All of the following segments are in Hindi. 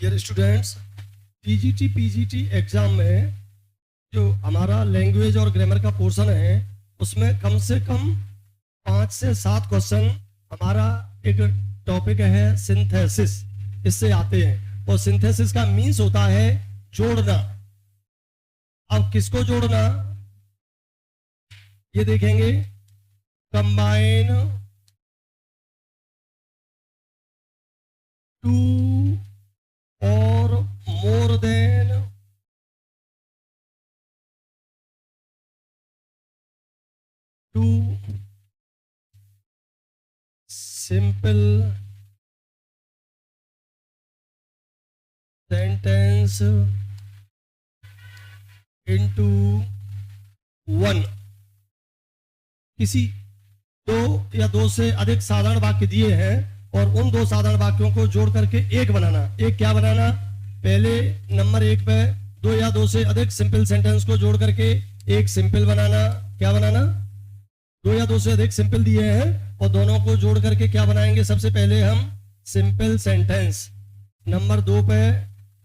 Dear students, TGT PGT exam में जो हमारा लैंग्वेज और ग्रामर का पोर्शन है उसमें कम से कम 5 से 7 क्वेश्चन हमारा एक टॉपिक है सिंथेसिस, इससे आते हैं। और सिंथेसिस का मीन्स होता है जोड़ना। अब किसको जोड़ना ये देखेंगे। Combine two or more than two simple sentence into one. किसी दो या दो से अधिक साधारण वाक्य दिए हैं और उन दो साधारण वाक्यों को जोड़ करके एक बनाना। एक क्या बनाना? पहले नंबर 1 पे दो या दो से अधिक सिंपल सेंटेंस को जोड़ करके एक सिंपल बनाना। क्या बनाना? दो या दो से अधिक सिंपल दिए हैं और दोनों को जोड़ करके क्या बनाएंगे? सबसे पहले हम सिंपल सेंटेंस। नंबर 2 पे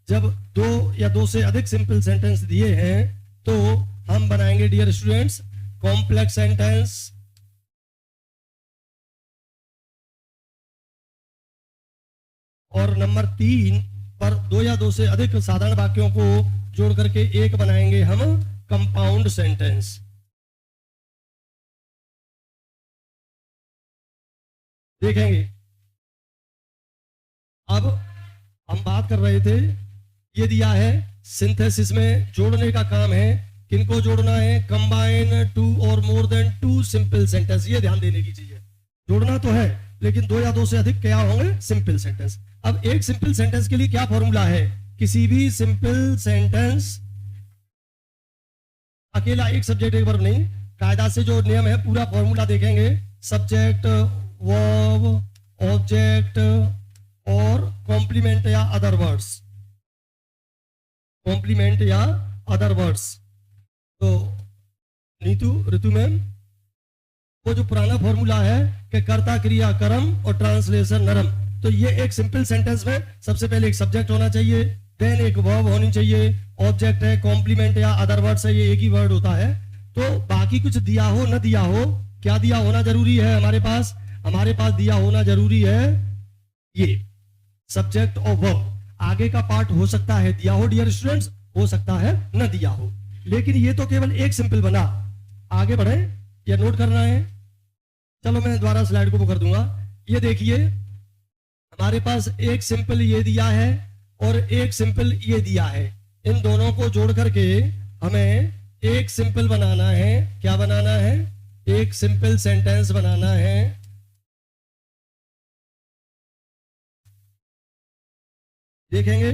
जब दो या दो से अधिक सिंपल सेंटेंस दिए हैं तो हम बनाएंगे डियर स्टूडेंट्स कॉम्प्लेक्स सेंटेंस। और नंबर 3 पर दो या दो से अधिक साधारण वाक्यों को जोड़ करके एक बनाएंगे हम कंपाउंड सेंटेंस। देखेंगे। अब हम बात कर रहे थे, ये दिया है सिंथेसिस में जोड़ने का काम है। किनको जोड़ना है? Combine two or more than two simple sentence. ये ध्यान देने की चीज है। जोड़ना तो है लेकिन दो या दो से अधिक क्या होंगे? Simple sentence. अब एक सिंपल सेंटेंस के लिए क्या फॉर्मूला है? किसी भी सिंपल सेंटेंस अकेला एक सब्जेक्ट एक वर्ब नहीं, कायदा से जो नियम है पूरा फॉर्मूला देखेंगे। सब्जेक्ट, वर्ब, ऑब्जेक्ट और कॉम्प्लीमेंट या अदर वर्ड्स। कॉम्प्लीमेंट या अदर वर्ड्स। तो नीतू, ऋतु मैम, वो जो पुराना फॉर्मूला है कि कर्ता क्रिया कर्म और ट्रांसलेशन नरम। तो ये एक सिंपल सेंटेंस में सबसे पहले एक सब्जेक्ट होना चाहिए, देन एक वर्ब होनी चाहिए, ऑब्जेक्ट है, कॉम्प्लीमेंट या अदर वर्ड्स है, ये एक ही वर्ड होता है। तो बाकी कुछ दिया हो न दिया हो, क्या दिया होना जरूरी है? हमारे पास दिया होना जरूरी है ये सब्जेक्ट और वर्ब। आगे का पार्ट हो सकता है दिया हो डियर स्टूडेंट्स, हो सकता है न दिया हो, लेकिन ये तो केवल एक सिंपल बना। आगे बढ़े या नोट करना है? चलो मैं दोबारा स्लाइड को कर दूंगा। ये देखिए, हमारे पास एक सिंपल ये दिया है और एक सिंपल ये दिया है। इन दोनों को जोड़ करके हमें एक सिंपल बनाना है। क्या बनाना है? एक सिंपल सेंटेंस बनाना है। देखेंगे,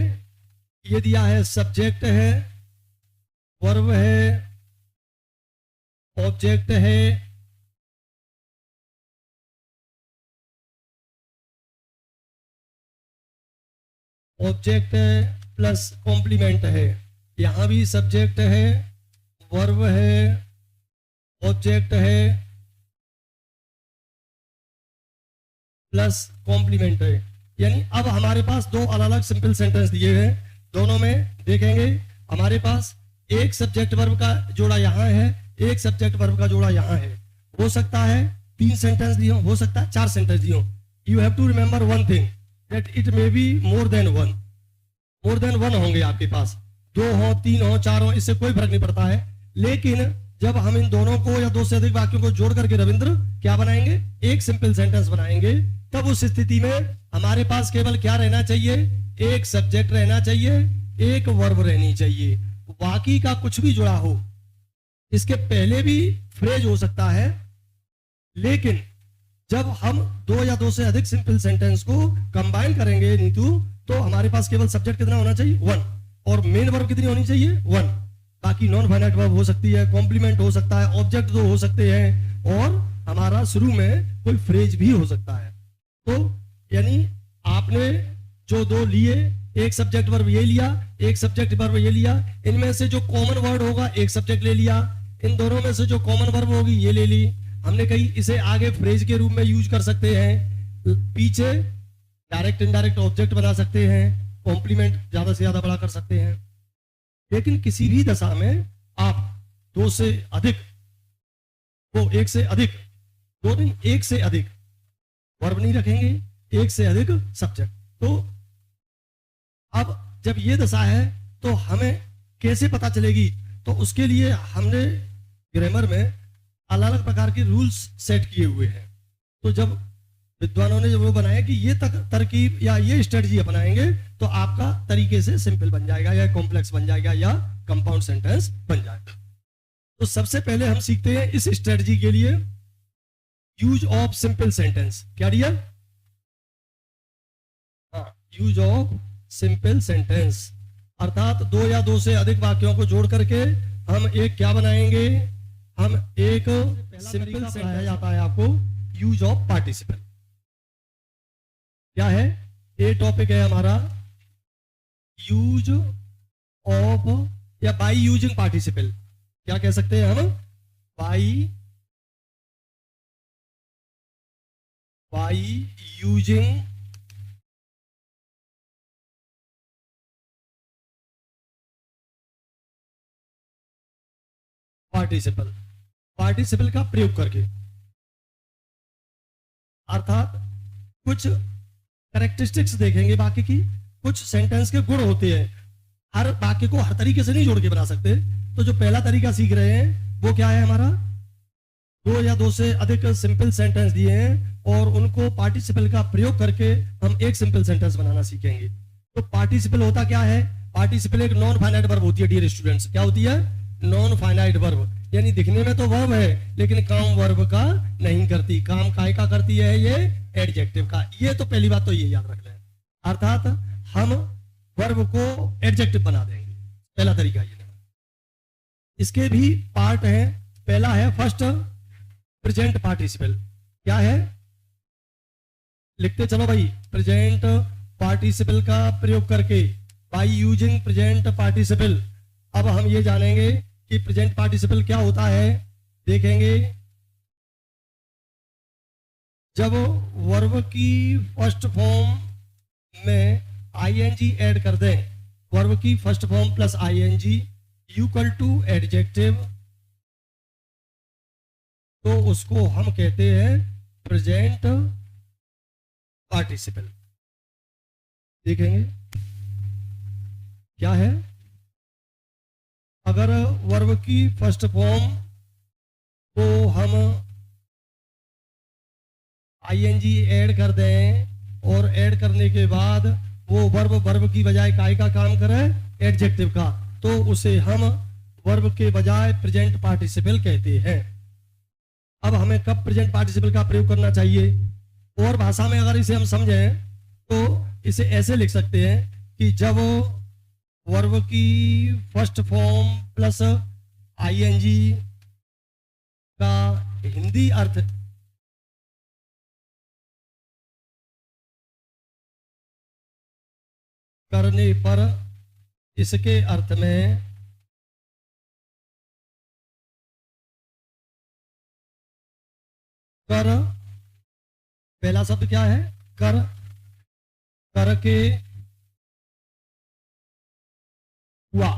ये दिया है सब्जेक्ट है, वर्ब है, ऑब्जेक्ट है, ऑब्जेक्ट प्लस कॉम्प्लीमेंट है। यहां भी सब्जेक्ट है, वर्ब है, ऑब्जेक्ट है प्लस कॉम्प्लीमेंट है। यानी अब हमारे पास दो अलग अलग सिंपल सेंटेंस दिए हैं। दोनों में देखेंगे हमारे पास एक सब्जेक्ट वर्ब का जोड़ा यहां है, एक सब्जेक्ट वर्ब का जोड़ा यहां है। हो सकता है 3 सेंटेंस दिए हो सकता है 4 सेंटेंस दिए। You have to remember one thing that it may be more than one. More than one होंगे आपके पास, 2 हो, 3 हो, 4 हो, इससे कोई फर्क नहीं पड़ता है। लेकिन जब हम इन दोनों को या दो से अधिक वाक्यों को जोड़ करके रविंद्र क्या बनाएंगे? एक सिंपल सेंटेंस बनाएंगे। तब उस स्थिति में हमारे पास केवल क्या रहना चाहिए? एक सब्जेक्ट रहना चाहिए, एक वर्ब रहनी चाहिए। बाकी का कुछ भी जुड़ा हो, इसके पहले भी फ्रेज हो सकता है, लेकिन जब हम दो या दो से अधिक सिंपल सेंटेंस को कंबाइन करेंगे नीतू, तो हमारे पास केवल सब्जेक्ट कितना होना चाहिए? 1। और मेन वर्ब कितनी होनी चाहिए? 1। बाकी नॉन फाइनाइट वर्ब हो सकती है, कॉम्प्लीमेंट हो सकता है, ऑब्जेक्ट 2 हो सकते हैं और हमारा शुरू में कोई फ्रेज भी हो सकता है। तो यानी आपने जो दो लिए, एक सब्जेक्ट वर्ब ये लिया, एक सब्जेक्ट वर्ब ये लिया, इनमें से जो कॉमन वर्ड होगा एक सब्जेक्ट ले लिया, इन दोनों में से जो कॉमन वर्ब होगी ये ले ली। हमने कही इसे आगे फ्रेज के रूप में यूज कर सकते हैं, पीछे डायरेक्ट इनडायरेक्ट ऑब्जेक्ट बना सकते हैं कॉम्प्लीमेंट ज्यादा से ज्यादा बड़ा कर सकते हैं। लेकिन किसी भी दशा में आप दो से अधिक, वो एक से अधिक, दो नहीं एक से अधिक वर्ब नहीं रखेंगे, एक से अधिक सब्जेक्ट। तो अब जब ये दशा है तो हमें कैसे पता चलेगी, तो उसके लिए हमने ग्रामर में अलग अलग प्रकार के रूल्स सेट किए हुए हैं। तो जब विद्वानों ने जब वो बनाया कि ये तरकीब या ये स्ट्रेटजी अपनाएंगे तो आपका तरीके से सिंपल बन जाएगा या कॉम्प्लेक्स बन जाएगा या कंपाउंड सेंटेंस बन जाएगा। तो सबसे पहले हम सीखते हैं इस स्ट्रेटजी के लिए यूज ऑफ सिंपल सेंटेंस। क्या डियर? हाँ, यूज ऑफ सिंपल सेंटेंस, अर्थात दो या दो से अधिक वाक्यों को जोड़ करके हम एक क्या बनाएंगे, हम एक सिंपल सेंटेंस जाता है आपको यूज ऑफ पार्टिसिपल। क्या है? ये टॉपिक है हमारा यूज ऑफ या बाई यूजिंग पार्टिसिपल। क्या कह सकते हैं हम? बाई यूजिंग पार्टिसिपल, पार्टिसिपल का प्रयोग करके, अर्थात कुछ कैरेक्टरिस्टिक्स देखेंगे बाकी की, कुछ सेंटेंस के गुण होते हैं। हर वाक्य को हर तरीके से नहीं जोड़ के बना सकते। तो जो पहला तरीका सीख रहे हैं वो क्या है हमारा, दो या दो से अधिक सिंपल सेंटेंस दिए हैं और उनको पार्टिसिपल का प्रयोग करके हम एक सिंपल सेंटेंस बनाना सीखेंगे। तो पार्टिसिपल होता क्या है? पार्टिसिपल एक नॉन फाइनाइट वर्ब होती है डियर स्टूडेंट्स। क्या होती है? नॉन फाइनाइट वर्ब, यानी दिखने में तो वर्ब है लेकिन काम वर्ब का नहीं करती। काम काय का करती है? ये एडजेक्टिव का। ये तो पहली बात तो ये याद रख लें, अर्थात हम वर्ब को एडजेक्टिव बना देंगे। पहला तरीका ये। इसके भी पार्ट है। पहला है फर्स्ट प्रेजेंट पार्टिसिपल। क्या है? लिखते चलो भाई, प्रेजेंट पार्टिसिपल का प्रयोग करके, बाय यूजिंग प्रेजेंट पार्टिसिपल। अब हम ये जानेंगे कि प्रेजेंट पार्टिसिपल क्या होता है, देखेंगे। जब वर्ब की फर्स्ट फॉर्म में आईएनजी ऐड कर दें, वर्ब की first form plus ING equal to adjective, तो उसको हम कहते हैं प्रेजेंट पार्टिसिपल। देखेंगे क्या है। अगर वर्ब की फर्स्ट फॉर्म को हम आईएनजी ऐड कर दें और ऐड करने के बाद वो वर्ब की बजाय काय का काम करे, एडजेक्टिव का, तो उसे हम वर्ब के बजाय प्रेजेंट पार्टिसिपल कहते हैं। अब हमें कब प्रेजेंट पार्टिसिपल का प्रयोग करना चाहिए, और भाषा में अगर इसे हम समझें तो इसे ऐसे लिख सकते हैं कि जब वर्ब की फर्स्ट फॉर्म प्लस आईएनजी का हिंदी अर्थ करने पर इसके अर्थ में कर, पहला शब्द क्या है? कर, करके हुआ,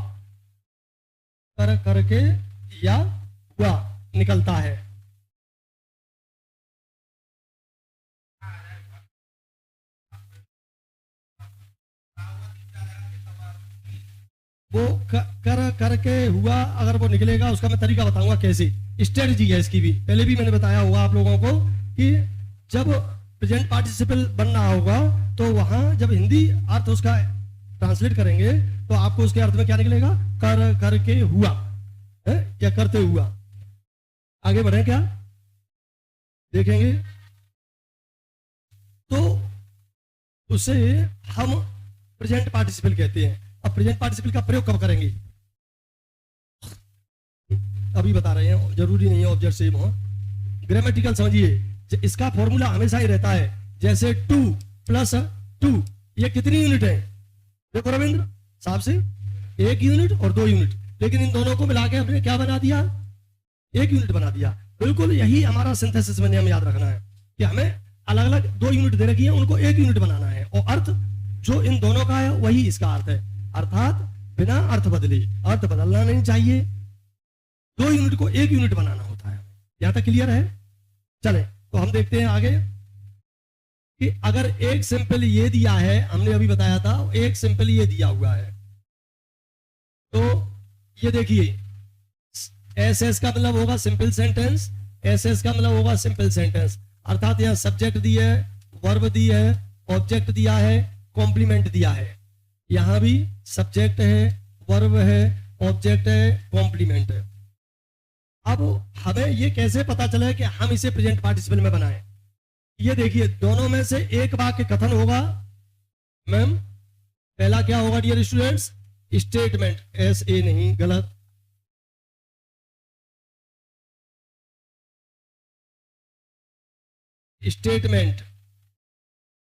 कर करके या हुआ निकलता है। वो कर करके हुआ अगर वो निकलेगा, उसका मैं तरीका बताऊंगा कैसे, स्ट्रेटजी है इसकी भी। पहले भी मैंने बताया होगा आप लोगों को कि जब प्रेजेंट पार्टिसिपल बनना होगा तो वहां जब हिंदी अर्थ उसका ट्रांसलेट करेंगे तो आपको उसके अर्थ में क्या निकलेगा? कर करके हुआ है या करते हुआ। आगे बढ़े क्या देखेंगे। तो उसे हम प्रेजेंट पार्टिसिपल कहते हैं। अब प्रेजेंट पार्टिसिपल का प्रयोग कब करेंगे अभी बता रहे हैं, जरूरी नहीं है ऑब्जेक्ट सेम हो। ग्रामेटिकल समझिए, इसका फॉर्मूला हमेशा ही रहता है, जैसे 2 + 2 ये कितनी यूनिट है? देखो रविंद्र साहब से 1 यूनिट और 2 यूनिट, लेकिन इन दोनों को मिला के हमने क्या बना दिया? 1 यूनिट बना दिया। बिल्कुल यही हमारा सिंथेसिस में हमें याद रखना है कि हमें अलग अलग 2 यूनिट दे रखी है, उनको 1 यूनिट बनाना है। और अर्थ जो इन दोनों का है वही इसका अर्थ है, अर्थात बिना अर्थ बदले, अर्थ बदलना नहीं चाहिए, 2 यूनिट को 1 यूनिट बनाना होता है। यहां तक क्लियर है? चले तो हम देखते हैं आगे कि अगर एक सिंपल ये दिया है, हमने अभी बताया था, एक सिंपल ये दिया हुआ है, तो ये देखिए एस एस का मतलब होगा सिंपल सेंटेंस, एस एस का मतलब होगा सिंपल सेंटेंस, अर्थात यहां सब्जेक्ट दिया है, वर्ब दिया है, ऑब्जेक्ट दिया है, कॉम्प्लीमेंट दिया है। यहां भी सब्जेक्ट है, वर्ब है, ऑब्जेक्ट है, कॉम्प्लीमेंट है। अब हमें ये कैसे पता चले कि हम इसे प्रेजेंट पार्टिसिपल में बनाएं? ये देखिए दोनों में से एक वाक्य कथन होगा। मैम पहला क्या होगा dear students? Statement, S A नहीं, गलत, स्टेटमेंट।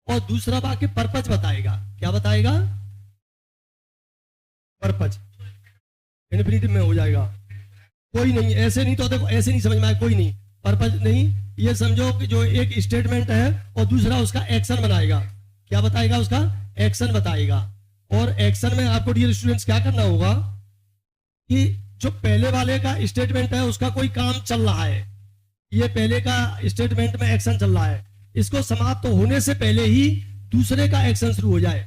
और दूसरा वाक्य पर्पज बताएगा। क्या बताएगा? पर्पज, इन्फिनिटिव में हो जाएगा। कोई नहीं, ऐसे नहीं तो देखो, ऐसे नहीं समझ में आए, कोई नहीं, पर्पज नहीं, ये समझो कि जो एक स्टेटमेंट है और दूसरा उसका एक्शन बनाएगा। क्या बताएगा? उसका एक्शन बताएगा। और एक्शन में आपको डियर स्टूडेंट्स क्या करना होगा कि जो पहले वाले का स्टेटमेंट है उसका कोई काम चल रहा है, ये पहले का स्टेटमेंट में एक्शन चल रहा है, इसको समाप्त तो होने से पहले ही दूसरे का एक्शन शुरू हो जाए,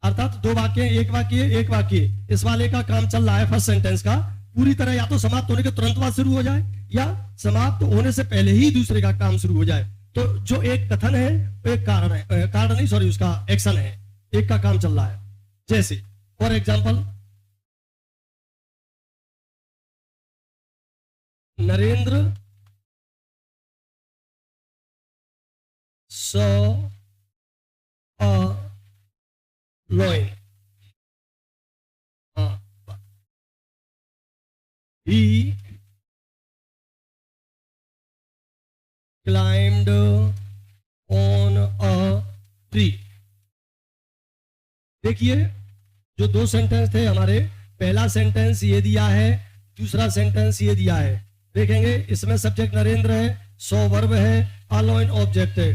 अर्थात 2 वाक्य, एक वाक्य, एक वाक्य, इस वाले का काम चल रहा है फर्स्ट सेंटेंस का, पूरी तरह या तो समाप्त होने के तुरंत बाद शुरू हो जाए या समाप्त होने से पहले ही दूसरे का काम शुरू हो जाए। तो जो एक कथन है वो एक कारण है, कारण नहीं सॉरी, उसका एक्शन है, एक का काम चल रहा है। जैसे for example, Narendra saw a lion, he climbed on a tree। देखिए जो 2 सेंटेंस थे हमारे, पहला सेंटेंस ये दिया है, दूसरा सेंटेंस ये दिया है। देखेंगे इसमें सब्जेक्ट नरेंद्र है, सो वर्ब है, अलोइन ऑब्जेक्ट है।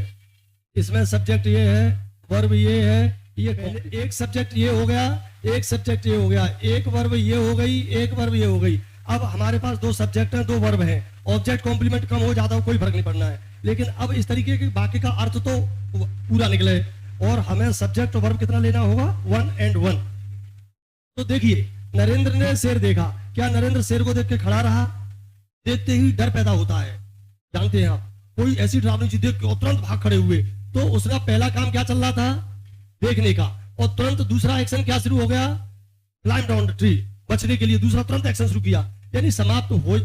इसमें सब्जेक्ट ये है, वर्ब ये है, ये एक सब्जेक्ट ये हो गया, एक सब्जेक्ट ये हो गया, एक वर्ब ये हो गई, एक वर्ब ये हो गई। अब हमारे पास 2 सब्जेक्ट हैं, 2 वर्ब हैं, ऑब्जेक्ट कॉम्प्लीमेंट कम हो जाता हो कोई फर्क नहीं पड़ना है, लेकिन अब इस तरीके के वाक्य का अर्थ तो पूरा निकले और हमें सब्जेक्ट और वर्ब कितना लेना होगा? 1 and 1। तो देखिए नरेंद्र ने शेर देखा, क्या नरेंद्र शेर को देख के खड़ा रहा? देखते ही डर पैदा होता है, जानते हैं आप, कोई ऐसी डरावनी चीज देख के तुरंत भाग खड़े हुए, तो उसका पहला काम क्या चल रहा था? देखने का, और तुरंत दूसरा एक्शन क्या शुरू हो गया? क्लाइंब डाउन द ट्री, बचने के लिए दूसरा तुरंत एक्शन शुरू किया। यानी समाप्त हो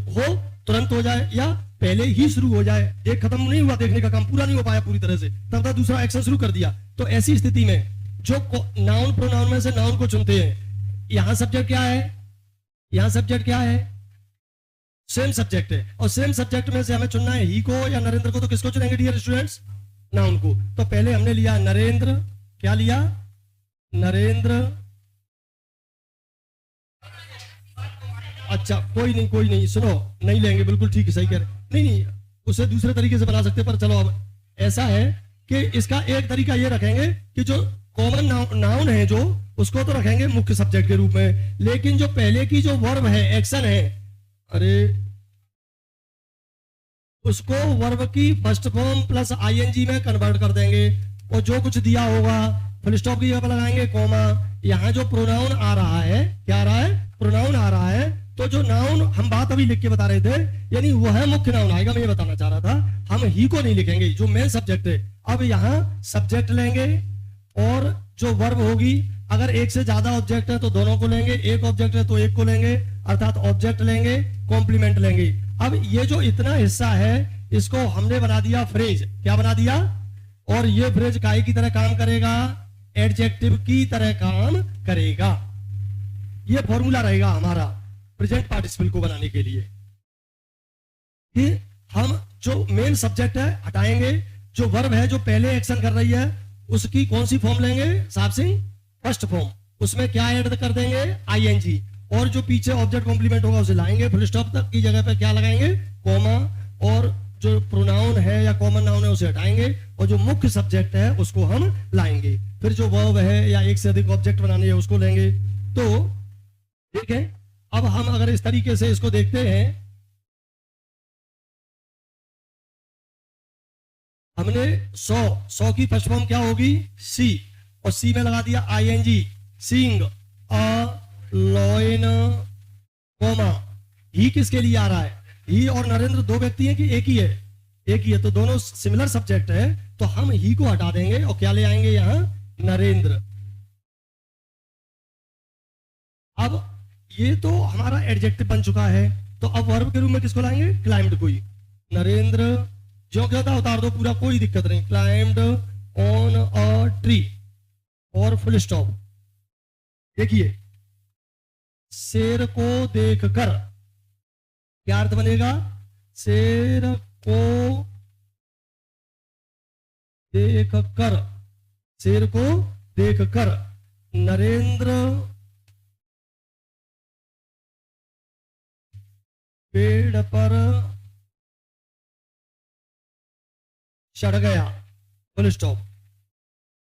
तुरंत हो जाए या पहले ही शुरू हो जाए, एक खत्म नहीं हुआ, देखने का काम पूरा नहीं हो पाया पूरी तरह से, तब तक दूसरा एक्शन शुरू कर दिया। तो ऐसी स्थिति में जो नाउन प्रोनाउन में से नाउन को चुनते हैं, यहां सब्जेक्ट क्या है? यहां सब्जेक्ट क्या है? सेम सब्जेक्ट है, और सेम सब्जेक्ट में से हमें चुनना है ही को या नरेंद्र को। तो किसको चुनेंगे डियर स्टूडेंट्स? नाउन को। तो पहले हमने लिया नरेंद्र, क्या लिया? नरेंद्र। अच्छा कोई नहीं, सुनो, नहीं लेंगे, बिल्कुल ठीक है, सही कह रहे, नहीं उसे दूसरे तरीके से बना सकते, पर चलो अब ऐसा है कि इसका एक तरीका ये रखेंगे कि जो कॉमन नाउन है जो, उसको तो रखेंगे मुख्य सब्जेक्ट के रूप में, लेकिन जो पहले की जो वर्ब है, एक्शन है, अरे उसको वर्ब की फर्स्ट फॉर्म प्लस आईएनजी में कन्वर्ट कर देंगे, और जो कुछ दिया होगा फुल स्टॉप की जगह पर लगाएंगे कॉमा। यहां जो प्रोनाउन आ रहा है, क्या आ रहा है? प्रोनाउन आ रहा है, तो जो नाउन हम बात अभी लिख के बता रहे थे, यानी वह मुख्य नाउन आएगा, मैं ये बताना चाह रहा था। हम ही को नहीं लिखेंगे, जो मेन सब्जेक्ट है। अब यहां सब्जेक्ट लेंगे और जो वर्ब होगी, अगर एक से ज्यादा ऑब्जेक्ट है तो दोनों को लेंगे, एक ऑब्जेक्ट है तो एक को लेंगे, अर्थात ऑब्जेक्ट लेंगे, कॉम्प्लीमेंट लेंगे। अब ये जो इतना हिस्सा है, इसको हमने बना दिया फ्रेज। क्या बना दिया? और ये फ्रेज काय की तरह काम करेगा? एडजेक्टिव की तरह काम करेगा। ये फॉर्मूला रहेगा हमारा प्रेजेंट पार्टिसिपल को बनाने के लिए कि हम जो मेन सब्जेक्ट है हटाएंगे, जो वर्ब है जो पहले एक्शन कर रही है उसकी कौन सी फॉर्म लेंगे? साहब सिंह, फर्स्ट फॉर्म। उसमें क्या ऐड कर देंगे? आईएनजी। और जो पीछे ऑब्जेक्ट कॉम्प्लीमेंट होगा उसे लाएंगे, फुल स्टॉप तक की जगह पे क्या लगाएंगे? कॉमा। और जो प्रोनाउन है या कॉमन नाउन है उसे हटाएंगे और जो मुख्य सब्जेक्ट है उसको हम लाएंगे। फिर जो वर्ब है या एक से अधिक ऑब्जेक्ट बनानी है उसको लेंगे। तो ठीक है, अब हम अगर इस तरीके से इसको देखते हैं, हमने 100 की फर्स्ट फॉर्म क्या होगी? सी, और सी में लगा दिया ING, seeing a lion, comma. He किसके लिए आ रहा है? ही और नरेंद्र दो व्यक्ति हैं कि एक ही है? एक ही है, तो दोनों सिमिलर सब्जेक्ट है, तो हम ही को हटा देंगे और क्या ले आएंगे यहां? नरेंद्र। अब ये तो हमारा एडजेक्टिव बन चुका है, तो अब वर्ब के रूप में किसको लाएंगे? क्लाइम्ड को ही। नरेंद्र जो क्या था उतार दो पूरा, कोई दिक्कत नहीं। क्लाइम्ड ऑन अ ट्री और फुल स्टॉप। देखिए, शेर को देखकर क्या अर्थ बनेगा? शेर को देखकर, शेर को देखकर नरेंद्र पेड़ पर चढ़ गया, फुल स्टॉप।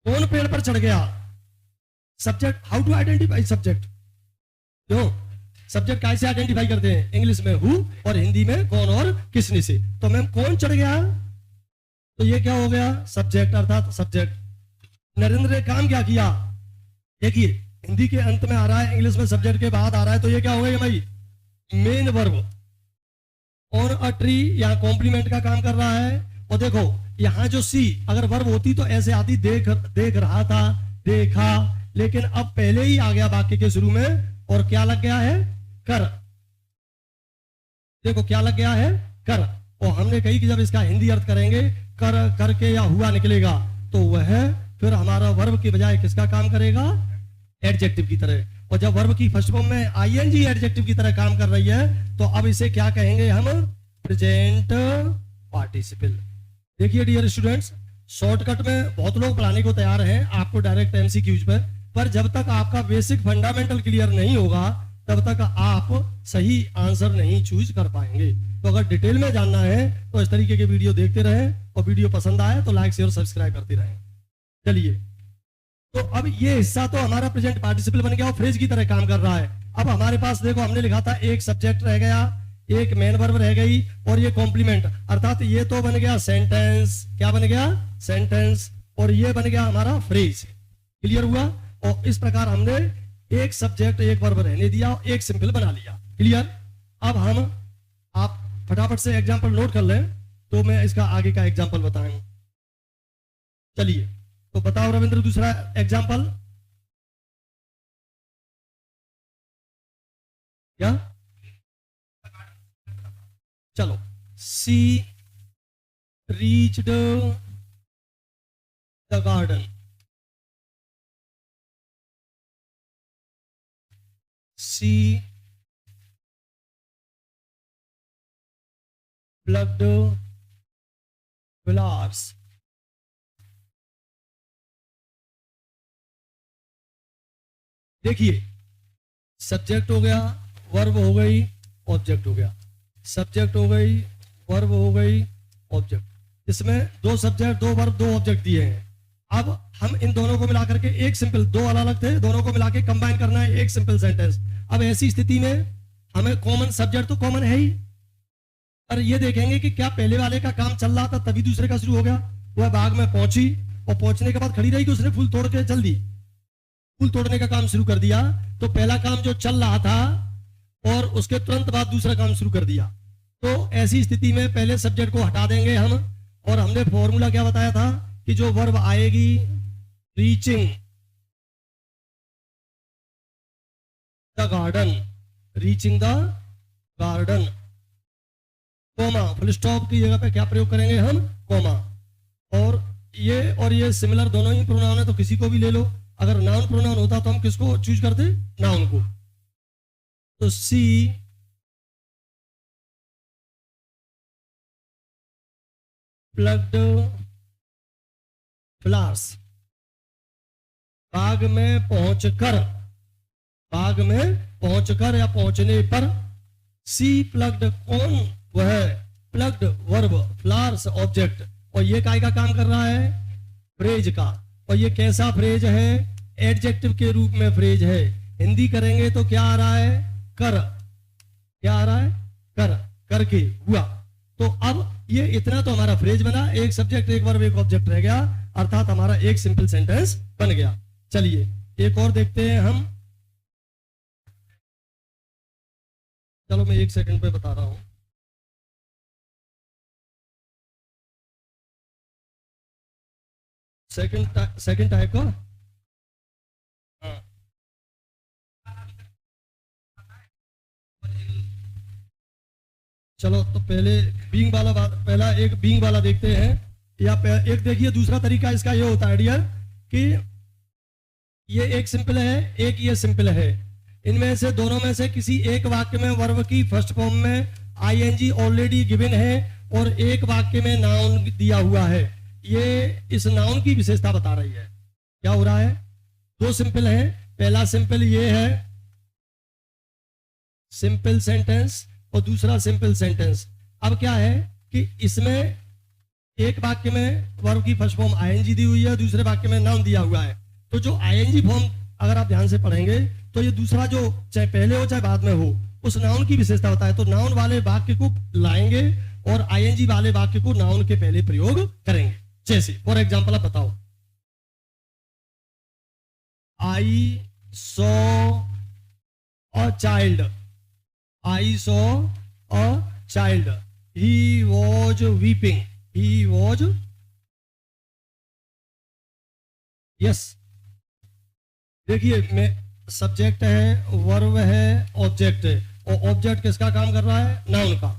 कौन पेड़ पर चढ़ गया? Subject. How to identify subject? क्यों सब्जेक्ट कैसे आइडेंटिफाई करते हैं? इंग्लिश में हु और हिंदी में कौन और किसने से। तो मैम कौन चढ़ गया, तो ये क्या हो गया? सब्जेक्ट, अर्थात सब्जेक्ट। नरेंद्र ने काम क्या किया? देखिए, हिंदी के अंत में आ रहा है, इंग्लिश में सब्जेक्ट के बाद आ रहा है, तो ये क्या हो गया भाई? Main verb. On a tree यहाँ कॉम्प्लीमेंट का काम कर रहा है। और देखो यहां जो सी अगर वर्ब होती तो ऐसे आती, देख रहा था, देखा, लेकिन अब पहले ही आ गया वाक्य के शुरू में, और क्या लग गया है? कर। देखो क्या लग गया है? कर। और हमने कही कि जब इसका हिंदी अर्थ करेंगे कर करके या हुआ निकलेगा, तो वह फिर हमारा वर्ब की बजाय किसका काम करेगा? एडजेक्टिव की तरह। और जब वर्ब की फर्स्ट फॉर्म में आईएनजी एडजेक्टिव की तरह काम कर रही है, तो अब इसे क्या कहेंगे हम? Present participle. देखिए डियर स्टूडेंट्स, शॉर्टकट में बहुत लोग पढ़ाने को तैयार हैं आपको डायरेक्ट एमसीक्यूज पर जब तक आपका बेसिक फंडामेंटल क्लियर नहीं होगा तब तक आप सही आंसर नहीं चूज कर पाएंगे। तो अगर डिटेल में जानना है तो इस तरीके के वीडियो देखते रहें, और वीडियो पसंद आए तो लाइक शेयर सब्सक्राइब करते रहें। चलिए, तो अब ये हिस्सा तो हमारा प्रेजेंट पार्टिसिपल बन गया और फ्रेज की तरह काम कर रहा है। अब हमारे पास देखो, हमने लिखा था एक सब्जेक्ट रह गया, एक मेन वर्ब रह गई, और ये कॉम्प्लीमेंट, अर्थात ये तो बन गया सेंटेंस। क्या बन गया? सेंटेंस। और ये बन गया हमारा फ्रेज। क्लियर हुआ? और इस प्रकार हमने एक सब्जेक्ट एक वर्ब रहने दिया और एक सिंपल बना लिया। क्लियर? अब हम आप फटाफट से एग्जांपल नोट कर लें तो मैं इसका आगे का एग्जांपल बताऊं। चलिए, तो बताओ रविंद्र दूसरा एग्जांपल क्या? चलो, she reached the garden. She plucked flowers। देखिए, सब्जेक्ट हो गया, वर्ब हो गई, ऑब्जेक्ट हो गया। सब्जेक्ट हो गई, वर्ब हो गई, ऑब्जेक्ट। इसमें दो सब्जेक्ट, दो वर्ब, दो ऑब्जेक्ट दिए हैं। अब हम इन दोनों को मिलाकर के एक सिंपल, दो अलग अलग थे, दोनों को मिला के कंबाइन करना है एक सिंपल सेंटेंस। अब ऐसी स्थिति में हमें कॉमन सब्जेक्ट तो कॉमन है ही, और ये देखेंगे कि क्या पहले वाले का काम चल रहा था तभी दूसरे का शुरू हो गया। वह बाग में पहुंची और पहुंचने के बाद खड़ी रही कि उसने फूल तोड़ के चल दी, फूल तोड़ने का काम शुरू कर दिया। तो पहला काम जो चल रहा था और उसके तुरंत बाद दूसरा काम शुरू कर दिया। तो ऐसी स्थिति में पहले सब्जेक्ट को हटा देंगे हम, और हमने फॉर्मूला क्या बताया था कि जो वर्ब आएगी reaching the garden, reaching the garden, comma, full stop की जगह पे क्या प्रयोग करेंगे हम? कोमा। और ये सिमिलर दोनों ही प्रोनाउन है, तो किसी को भी ले लो। अगर नाउन प्रोनाउन होता तो हम किसको चूज करते? नाउन को। तो सी प्लग्ड फ्लावर्स, बाग में पहुंचकर, बाग में पहुंचकर या पहुंचने पर। सी प्लग्ड, कौन वह प्लग्ड वर्ब फ्लावर्स ऑब्जेक्ट, और ये काय का काम कर रहा है, फ्रेज का। और ये कैसा फ्रेज है, एडजेक्टिव के रूप में फ्रेज है। हिंदी करेंगे तो क्या आ रहा है, कर, क्या आ रहा है, कर, करके हुआ। तो अब ये इतना तो हमारा फ्रेज बना, एक सब्जेक्ट एक वर्ब एक ऑब्जेक्ट रह गया, अर्थात हमारा एक सिंपल सेंटेंस बन गया। चलिए एक और देखते हैं हम। चलो मैं 1 सेकंड पे बता रहा हूं। सेकंड टाइप का, हाँ। चलो तो पहले बीइंग वाला पहला एक बीइंग वाला देखते हैं। या एक देखिए दूसरा तरीका इसका ये होता है डियर कि ये एक सिंपल है, एक ये सिंपल है। इनमें से दोनों में से किसी एक वाक्य में वर्ब की फर्स्ट फॉर्म में आईएनजी ऑलरेडी गिवन है और एक वाक्य में नाउन दिया हुआ है। ये इस नाउन की विशेषता बता रही है। क्या हो रहा है, दो सिंपल है। पहला सिंपल ये है सिंपल सेंटेंस और दूसरा सिंपल सेंटेंस। अब क्या है कि इसमें एक वाक्य में वर्ब की फर्स्ट फॉर्म आईएनजी दी हुई है, दूसरे वाक्य में नाउन दिया हुआ है। तो जो आईएनजी फॉर्म अगर आप ध्यान से पढ़ेंगे तो ये दूसरा जो चाहे पहले हो चाहे बाद में हो उस नाउन की विशेषता होता है। तो नाउन वाले वाक्य को लाएंगे और आईएनजी वाले वाक्य को नाउन के पहले प्रयोग करेंगे। जैसे फॉर एग्जांपल आप बताओ, I saw a child, I saw a child, he was weeping, he was, yes. देखिए मैं सब्जेक्ट है, वर्ब है, ऑब्जेक्ट है, और ऑब्जेक्ट किसका काम कर रहा है, नाउन का।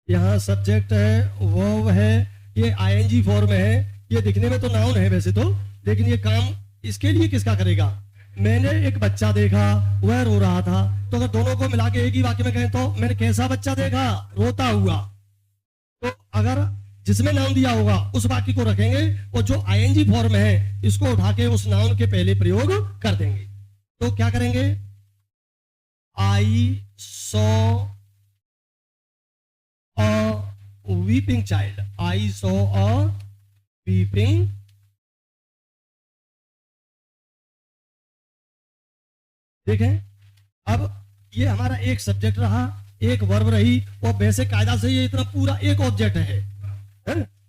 यहाँ सब्जेक्ट है, वर्ब है, ये आईएनजी फॉर्म है। ये दिखने में तो नाउन है वैसे तो, लेकिन ये काम इसके लिए किसका करेगा। मैंने एक बच्चा देखा, वह रो रहा था। तो अगर दोनों को मिला के एक ही वाक्य में कहें तो मैंने कैसा बच्चा देखा, रोता हुआ। तो अगर जिसमें नाउन दिया होगा उस वाक्य को रखेंगे और जो आईएनजी फॉर्म है इसको उठा के उस नाउन के पहले प्रयोग कर देंगे। तो क्या करेंगे, I saw a weeping child, I saw a weeping, देखें अब ये हमारा एक सब्जेक्ट रहा, एक वर्ब रही, और वैसे कायदा से ये इतना पूरा एक ऑब्जेक्ट है।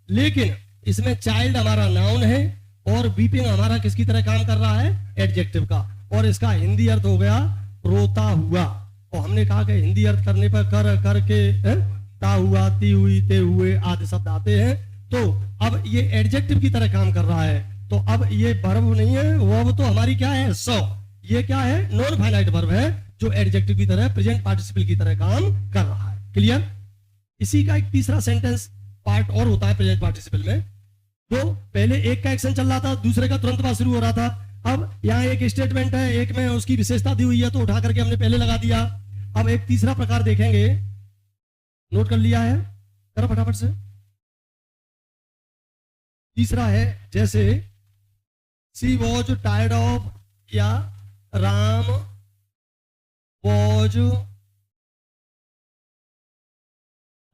लेकिन इसमें चाइल्ड हमारा नाउन है और वीपिंग हमारा किसकी तरह काम कर रहा है, एडजेक्टिव का। और इसका हिंदी अर्थ हो गया रोता हुआ। और हमने कहा कि हिंदी अर्थ करने पर कर, करके, ता हुआ, ती हुई, ते हुए आदि शब्द आते हैं। तो अब ये एडजेक्टिव की तरह काम कर रहा है। तो अब ये वर्ब नहीं है, वर्ब तो हमारी क्या है, सो। ये क्या है, नॉन फाइनाइट वर्ब है जो एडजेक्टिव की तरह प्रेजेंट पार्टिसिपल की तरह काम कर रहा है। क्लियर। इसी का एक तीसरा सेंटेंस पार्ट और होता है प्रेजेंट पार्टिसिपल में। तो पहले एक का एक्शन चल रहा था, दूसरे का तुरंत बाद शुरू हो रहा था। अब यहाँ एक स्टेटमेंट है, एक में उसकी विशेषता दी हुई है तो उठा करके हमने पहले लगा दिया। अब एक तीसरा प्रकार देखेंगे, नोट कर लिया है, करो फटाफट से। तीसरा है जैसे सी वॉज टायर्ड ऑफ, या Ram was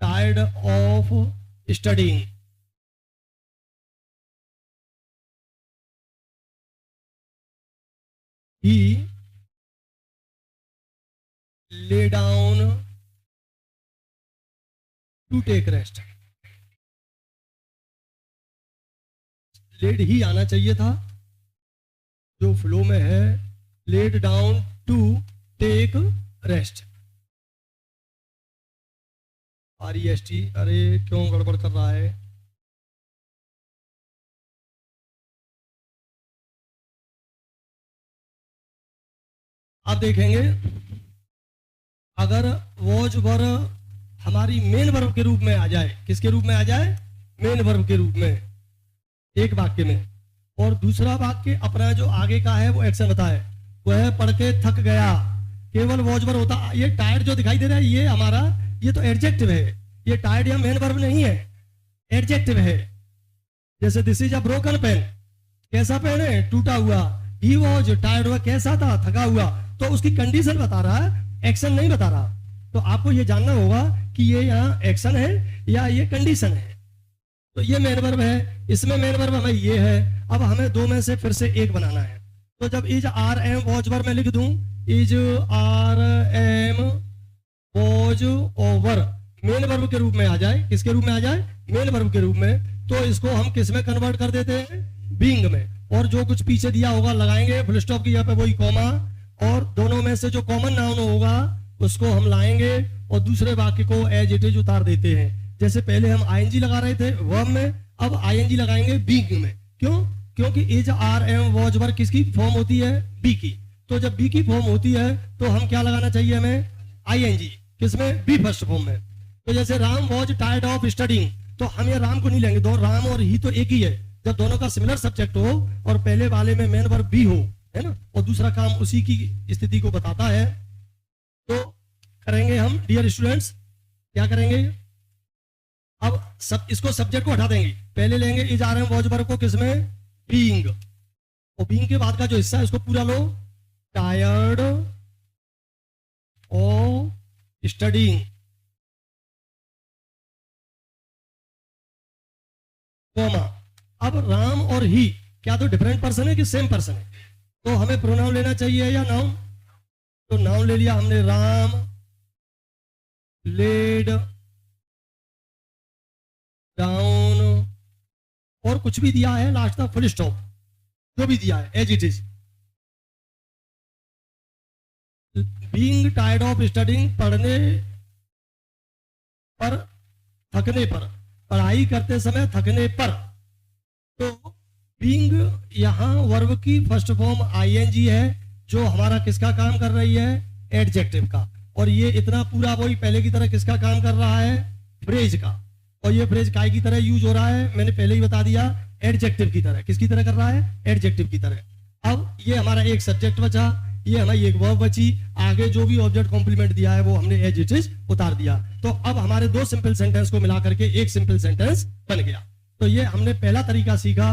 tired of studying. He lay down to take rest. Laid ही आना चाहिए था, जो फ्लो में है, laid down to take rest. REST, अरे क्यों गड़बड़ कर रहा है। अब देखेंगे अगर वॉज वर्ब हमारी मेन वर्ब के रूप में आ जाए, किसके रूप में आ जाए, मेन वर्ब के रूप में एक वाक्य में, और दूसरा वाक्य अपना जो आगे का है वो एक्शन बताए, वह पढ़ के थक गया, केवल वॉज वर्ब होता। ये टायर्ड जो दिखाई दे रहा है ये हमारा, ये तो एडजेक्टिव है। ये टायर्ड या मेन वर्ब नहीं है, एडजेक्टिव है। जैसे this is a broken pen, कैसा पेन है, टूटा हुआ। ही वॉज टायर्ड हुआ, कैसा था, थका हुआ। तो उसकी कंडीशन बता रहा है, एक्शन नहीं बता रहा। तो आपको ये जानना होगा कि ये यहाँ एक्शन है या ये कंडीशन है। तो ये मेन वर्ब है, इसमें मेन वर्ब हमें ये है। अब हमें दो में से फिर से एक बनाना है। तो जब is are am was verb में लिख दूं, is are am was were main verb के रूप में आ जाए, किसके रूप में आ जाए, मेन वर्ब के रूप में, तो इसको हम किस में कन्वर्ट कर देते हैं, बीइंग में। और जो कुछ पीछे दिया होगा लगाएंगे फुल स्टॉप की यहाँ पे वही कॉमा, और दोनों में से जो कॉमन नाउन होगा उसको हम लाएंगे और दूसरे वाक्य को एज इट इज उतार देते हैं। जैसे पहले हम आईएनजी लगा रहे थे वर्ब में, अब आईएनजी लगाएंगे बीइंग में। क्यों? क्योंकि is are am was verb किसकी फॉर्म होती है, बी की। तो जब बी की फॉर्म होती है तो हम क्या लगाना चाहिए, हमें आईएनजी, किसमें, बी फर्स्ट फॉर्म में। तो जैसे Ram was tired of studying, तो हम ये राम को नहीं लेंगे, दो राम और ही तो एक ही है। जब दोनों का सिमिलर सब्जेक्ट हो और पहले वाले में मेन वर्ब बी हो, है ना, और दूसरा काम उसी की स्थिति को बताता है, तो करेंगे हम डियर स्टूडेंट्स, क्या करेंगे, अब सब इसको सब्जेक्ट को हटा देंगे, पहले लेंगे is are am was verb को किसमें, बीइंग, और बीइंग के बाद का जो हिस्सा है उसको पूरा लो, टायर्ड ऑफ स्टडीइंग, कोमा। अब राम और ही क्या तो डिफरेंट पर्सन है कि सेम पर्सन है, तो हमें प्रोनाउन लेना चाहिए या नाउन, तो नाउन ले लिया हमने, राम लेड डाउन, और कुछ भी दिया है लास्ट तक फुल स्टॉप, जो भी दिया है as it is. Being tired of studying, पढ़ने पर, थकने पर, पढ़ाई करते समय थकने पर। तो बीइंग यहां वर्ब की फर्स्ट फॉर्म आईएनजी है, जो हमारा किसका काम कर रही है, एडजेक्टिव का। और ये इतना पूरा वही पहले की तरह किसका काम कर रहा है, फ्रेज का। और ये फ्रेज काय की तरह यूज हो रहा है, मैंने पहले ही बता दिया, एडजेक्टिव की तरह। किसकी तरह कर रहा है, एडजेक्टिव की तरह। अब ये हमारा एक सब्जेक्ट बचा, ये हमारी एक वर्ब बची, आगे जो भी ऑब्जेक्ट कॉम्प्लीमेंट दिया है वो हमने एज इट इज उतार दिया। तो अब हमारे दो सिंपल सेंटेंस को मिला करके एक सिंपल सेंटेंस बन गया। तो ये हमने पहला तरीका सीखा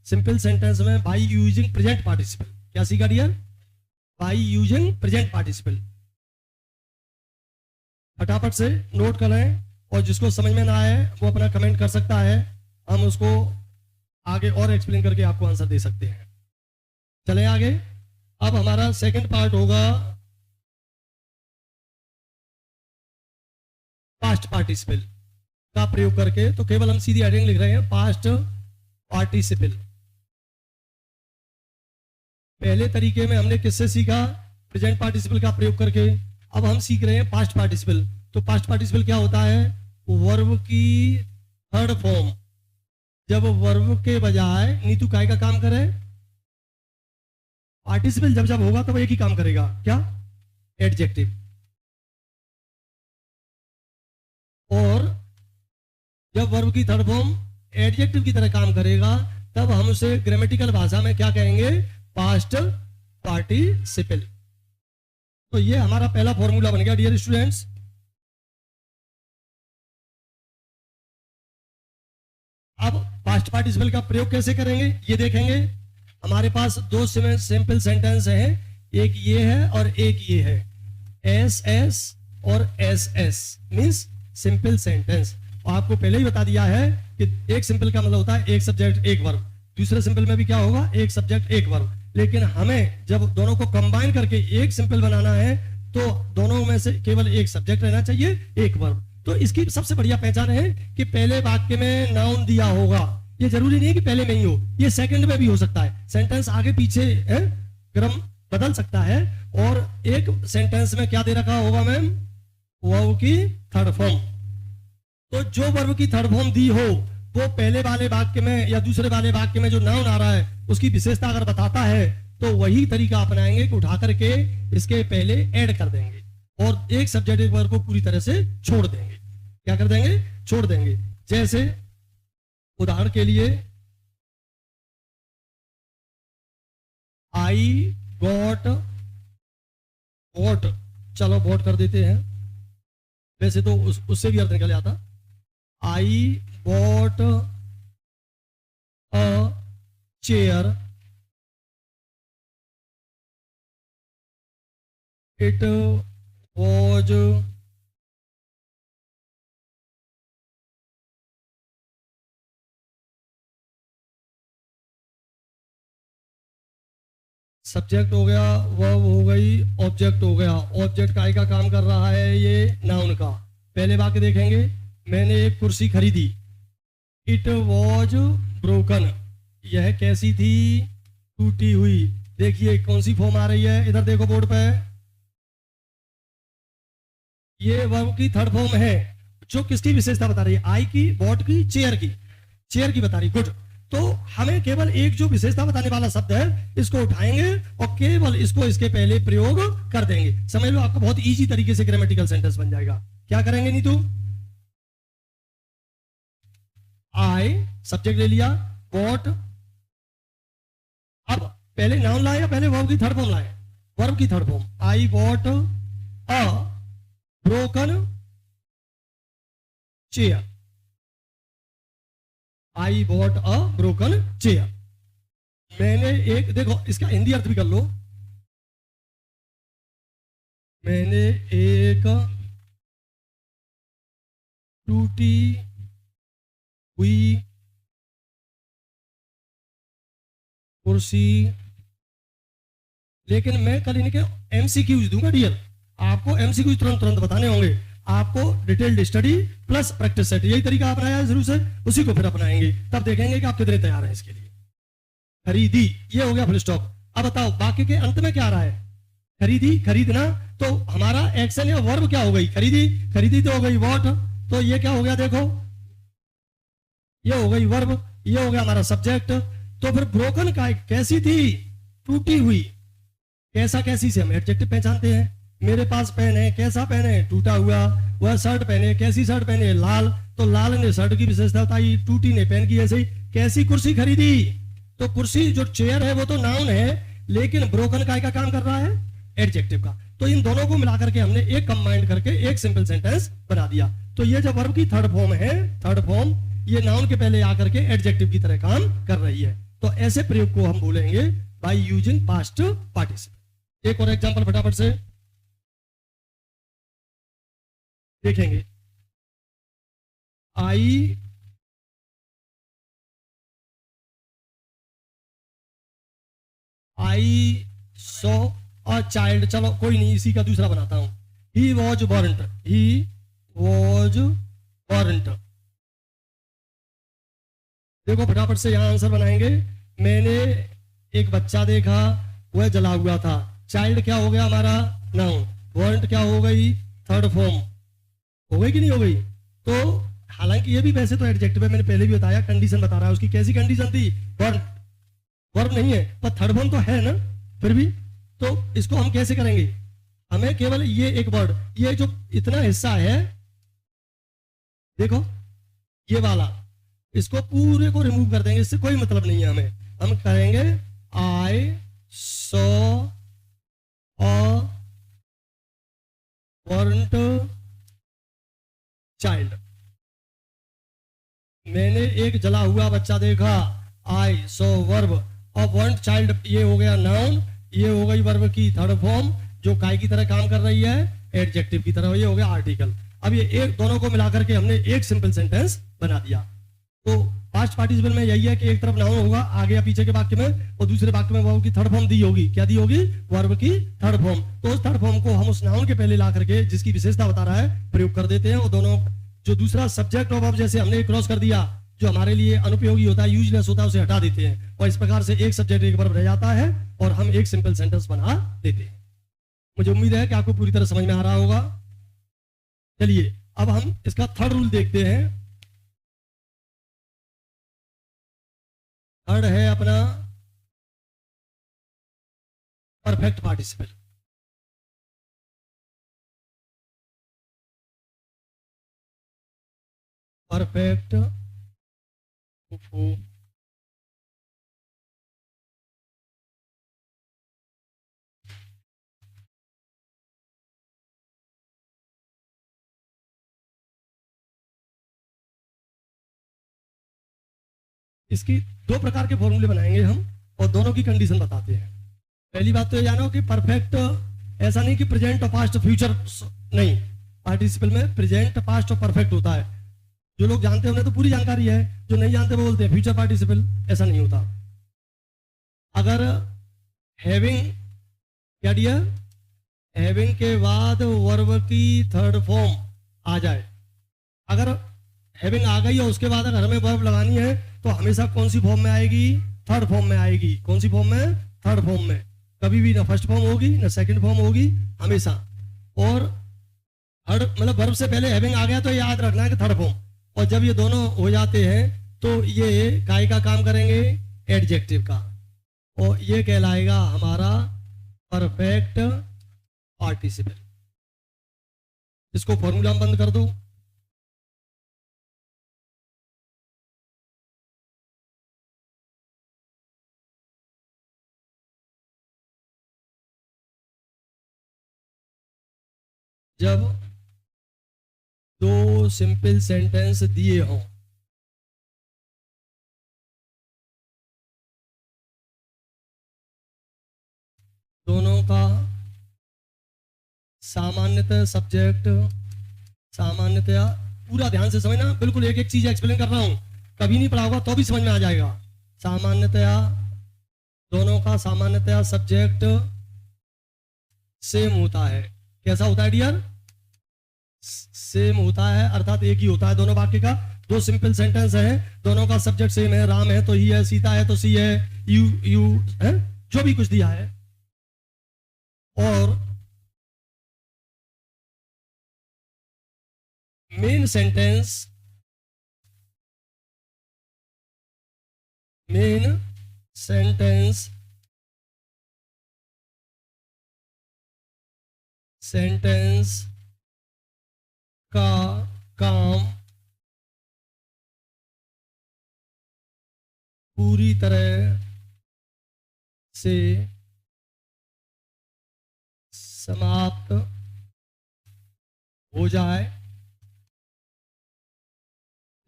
सिंपल सेंटेंस में, बाय यूजिंग प्रेजेंट पार्टिसिपल। क्या सीखा dear, by using present participle. फटाफट से नोट कर लें, और जिसको समझ में ना आए वो अपना कमेंट कर सकता है, हम उसको आगे और एक्सप्लेन करके आपको आंसर दे सकते हैं। चलें आगे। अब हमारा सेकंड पार्ट होगा पास्ट पार्टिसिपल का प्रयोग करके। तो केवल हम सीधी हेडिंग लिख रहे हैं, पास्ट पार्टिसिपल। पहले तरीके में हमने किससे सीखा, प्रेजेंट पार्टिसिपल का प्रयोग करके। अब हम सीख रहे हैं पास्ट पार्टिसिपल। तो पास्ट पार्टिसिपल क्या होता है, वर्ब की थर्ड फॉर्म जब वर्ब के बजाय नीतू काय का काम करे, पार्टिसिपल जब जब होगा तब एक ही काम करेगा, क्या, एडजेक्टिव। और जब वर्ब की थर्ड फॉर्म एडजेक्टिव की तरह काम करेगा तब हम उसे ग्रामेटिकल भाषा में क्या कहेंगे, पास्ट पार्टिसिपल। तो ये हमारा पहला फॉर्मूला बन गया डियर स्टूडेंट्स। अब पास्ट पार्टिसिपल का प्रयोग कैसे करेंगे ये देखेंगे। हमारे पास दो सिंपल सेंटेंस हैं, एक ये है और एक ये है, एस एस और S S means simple sentence. आपको पहले ही बता दिया है कि एक सिंपल का मतलब होता है एक सब्जेक्ट एक वर्ब, दूसरे सिंपल में भी क्या होगा, एक सब्जेक्ट एक वर्ब। लेकिन हमें जब दोनों को कंबाइन करके एक सिंपल बनाना है तो दोनों में से केवल एक सब्जेक्ट रहना चाहिए, एक वर्ब। तो इसकी सबसे बढ़िया पहचान है कि पहले वाक्य में नाउन दिया होगा, ये जरूरी नहीं है कि पहले में ही हो, ये सेकंड में भी हो सकता है, सेंटेंस आगे पीछे है, क्रम बदल सकता है। और एक सेंटेंस में क्या दे रखा होगा मैम, वर्ब की थर्ड फॉर्म। तो जो वर्ब की थर्ड फॉर्म दी हो वो पहले वाले वाक्य में या दूसरे वाले वाक्य में जो नाउन आ रहा है उसकी विशेषता अगर बताता है तो वही तरीका अपनाएंगे कि उठा करके इसके पहले ऐड कर देंगे और एक सब्जेक्टिव वर्ब को पूरी तरह से छोड़ देंगे। क्या कर देंगे, छोड़ देंगे। जैसे उदाहरण के लिए आई गॉट वॉट, चलो वॉट कर देते हैं, वैसे तो उससे भी अर्थ निकल जाता। I bought a chair, it was subject हो गया, वर्ब हो गई, ऑब्जेक्ट हो गया। ऑब्जेक्ट काय का काम कर रहा है? ये नाउन का। पहले वाक्य देखेंगे, मैंने एक कुर्सी खरीदी। इट वॉज ब्रोकन, यह कैसी थी? टूटी हुई। देखिए कौन सी फॉर्म आ रही है, इधर देखो बोर्ड पे, ये वर्ब की थर्ड फॉर्म है जो किसकी विशेषता बता रही है? आई की, बॉट की, चेयर की? चेयर की बता रही। गुड। तो हमें केवल एक जो विशेषता बताने वाला शब्द है इसको उठाएंगे और केवल इसको इसके पहले प्रयोग कर देंगे। समझ लो, आपका बहुत इजी तरीके से ग्रामेटिकल सेंटेंस बन जाएगा। क्या करेंगे नीतू? आई सब्जेक्ट ले लिया, बॉट, अब पहले नाउन लाए या पहले वर्ब की थर्ड फॉर्म लाए? वर्ब की third form. I bought a broken chair. I bought a broken chair. मैंने एक, देखो इसका हिंदी अर्थ भी कर लो, मैंने एक टूटी हुई कुर्सी, लेकिन मैं कल इनके एमसीक्यूज दूंगा डियर। आपको एमसीक्यूज तुरंत तुरंत बताने होंगे, आपको detailed study plus practice set, यही तरीका अपनाया है शुरू से, उसी को फिर अपनाएंगे, तब देखेंगे कि आप कितने तैयार हैं इसके लिए। खरीदी, ये हो गया फुल स्टॉप। अब बताओ बाकी के अंत में क्या आ रहा है? खरीदी, खरीदना, तो हमारा एक्शन या वर्ब क्या हो गई? खरीदी। खरीदी तो हो गई वॉट, तो ये क्या हो गया? देखो ये हो गई वर्ब, ये हो गया हमारा सब्जेक्ट। तो फिर ब्रोकन का कैसी थी? टूटी हुई। कैसा, कैसी से हम एडजेक्टिव पहचानते हैं। मेरे पास पेन है, कैसा पेन है? टूटा हुआ। वह शर्ट पहने, कैसी शर्ट पहने? लाल, तो लाल ने शर्ट की विशेषता बताई, टूटी ने पेन की। ऐसे ही कैसी कुर्सी खरीदी, तो कुर्सी जो चेयर है वो तो नाउन है, लेकिन ब्रोकन काय का काम कर रहा है? एडजेक्टिव का। तो इन दोनों को मिलाकर के हमने एक कंबाइंड करके एक सिंपल सेंटेंस बना दिया। तो ये जो वर्ब की थर्ड फॉर्म है, थर्ड फॉर्म, ये नाउन के पहले आकर के एडजेक्टिव की तरह काम कर रही है। तो ऐसे प्रयोग को हम बोलेंगे बाय यूजिंग पास्ट पार्टिसिपल। एक और एग्जांपल फटाफट से देखेंगे। आई सो अ चाइल्ड, चलो कोई नहीं, इसी का दूसरा बनाता हूं। He was burnt, he was burnt. देखो फटाफट से यहां आंसर बनाएंगे। मैंने एक बच्चा देखा, वह जला हुआ था। चाइल्ड क्या हो गया हमारा? नाउन। बर्न्ट क्या हो गई? Third form. हो गई कि नहीं हो गई? तो हालांकि ये भी वैसे तो एडजेक्टिव है, मैंने पहले भी बताया, कंडीशन बता रहा है उसकी। कैसी कंडीशन थी? वर्ब, वर्ब नहीं है पर थर्ड फॉर्म तो है ना, फिर भी। तो इसको हम कैसे करेंगे? हमें केवल ये एक वर्ड, ये जो इतना हिस्सा है देखो, ये वाला, इसको पूरे को रिमूव कर देंगे, इससे कोई मतलब नहीं है हमें। हम करेंगे I saw a burnt child. मैंने एक जला हुआ बच्चा देखा। आई सो वर्ब, और बर्न्ट चाइल्ड ये हो गया नाउन, ये हो गई वर्ब की थर्ड फॉर्म जो काय की तरह काम कर रही है? एडजेक्टिव की तरह। ये हो गया आर्टिकल। अब ये एक दोनों को मिलाकर के हमने एक सिंपल सेंटेंस बना दिया। तो पास्ट पार्टिसिपल में यही है कि एक तरफ नाउन होगा आगे या पीछे के वाक्य में, और दूसरे वाक्य में वर्ब की थर्ड फॉर्म दी होगी। क्या दी होगी? वर्ब की थर्ड फॉर्म। तो उस थर्ड फॉर्म को हम उस नाउन के पहले ला करके जिसकी विशेषता बता रहा है प्रयोग कर देते हैं। और दोनों जो दूसरा सब्जेक्ट और वर्ब जैसे हमने क्रॉस कर दिया, जो हमारे लिए अनुपयोगी होता है, यूजलेस होता है, उसे हटा देते हैं, और इस प्रकार से एक सब्जेक्ट एक वर्ब रह जाता है और हम एक सिंपल सेंटेंस बना देते हैं। मुझे उम्मीद है कि आपको पूरी तरह समझ में आ रहा होगा। चलिए अब हम इसका थर्ड रूल देखते हैं। थर्ड है अपना परफेक्ट पार्टिसिपल। परफेक्ट इसकी दो प्रकार के फॉर्मूले बनाएंगे हम और दोनों की कंडीशन बताते हैं। पहली बात तो ये जानो कि परफेक्ट ऐसा नहीं कि प्रेजेंट और पास्ट और फ्यूचर नहीं, पार्टिसिपल में प्रेजेंट पास्ट और परफेक्ट होता है। जो लोग जानते हैं उन्हें तो पूरी जानकारी है, जो नहीं जानते वो बोलते हैं फ्यूचर पार्टिसिपल। ऐसा नहीं होता। अगर हैविंग क्या डियर, हैविंग के बाद वर्ब की थर्ड फॉर्म आ जाए। अगर हैविंग आ गई और उसके बाद अगर हमें वर्ब लगानी है तो हमेशा कौन सी फॉर्म में आएगी, थर्ड फॉर्म में आएगी। कौन सी फॉर्म में, थर्ड फॉर्म में। कभी भी ना फर्स्ट फॉर्म होगी ना सेकंड फॉर्म होगी, हमेशा। और थर्ड मतलब वर्ब से पहले हैविंग आ गया तो याद रखना है कि थर्ड फॉर्म। और जब ये दोनों हो जाते हैं तो ये काय का काम करेंगे, एडजेक्टिव का, और ये कहलाएगा हमारा परफेक्ट पार्टिसिपल। इसको फॉर्मूला में बंद कर दो। जब दो सिंपल सेंटेंस दिए हों, दोनों का सामान्यतः सब्जेक्ट, सामान्यतया पूरा ध्यान से समझना, बिल्कुल एक एक चीज एक्सप्लेन कर रहा हूं, कभी नहीं पढ़ा होगा तो भी समझ में आ जाएगा। सामान्यतया दोनों का सामान्यतया सब्जेक्ट सेम होता है। कैसा होता है डियर, सेम होता है, अर्थात एक ही होता है दोनों वाक्य का। दो सिंपल सेंटेंस है, दोनों का सब्जेक्ट सेम है, राम है तो ही है, सीता है तो सी है, यू है, जो भी कुछ दिया है। और main sentence, main sentence, sentence का काम पूरी तरह से समाप्त हो जाए,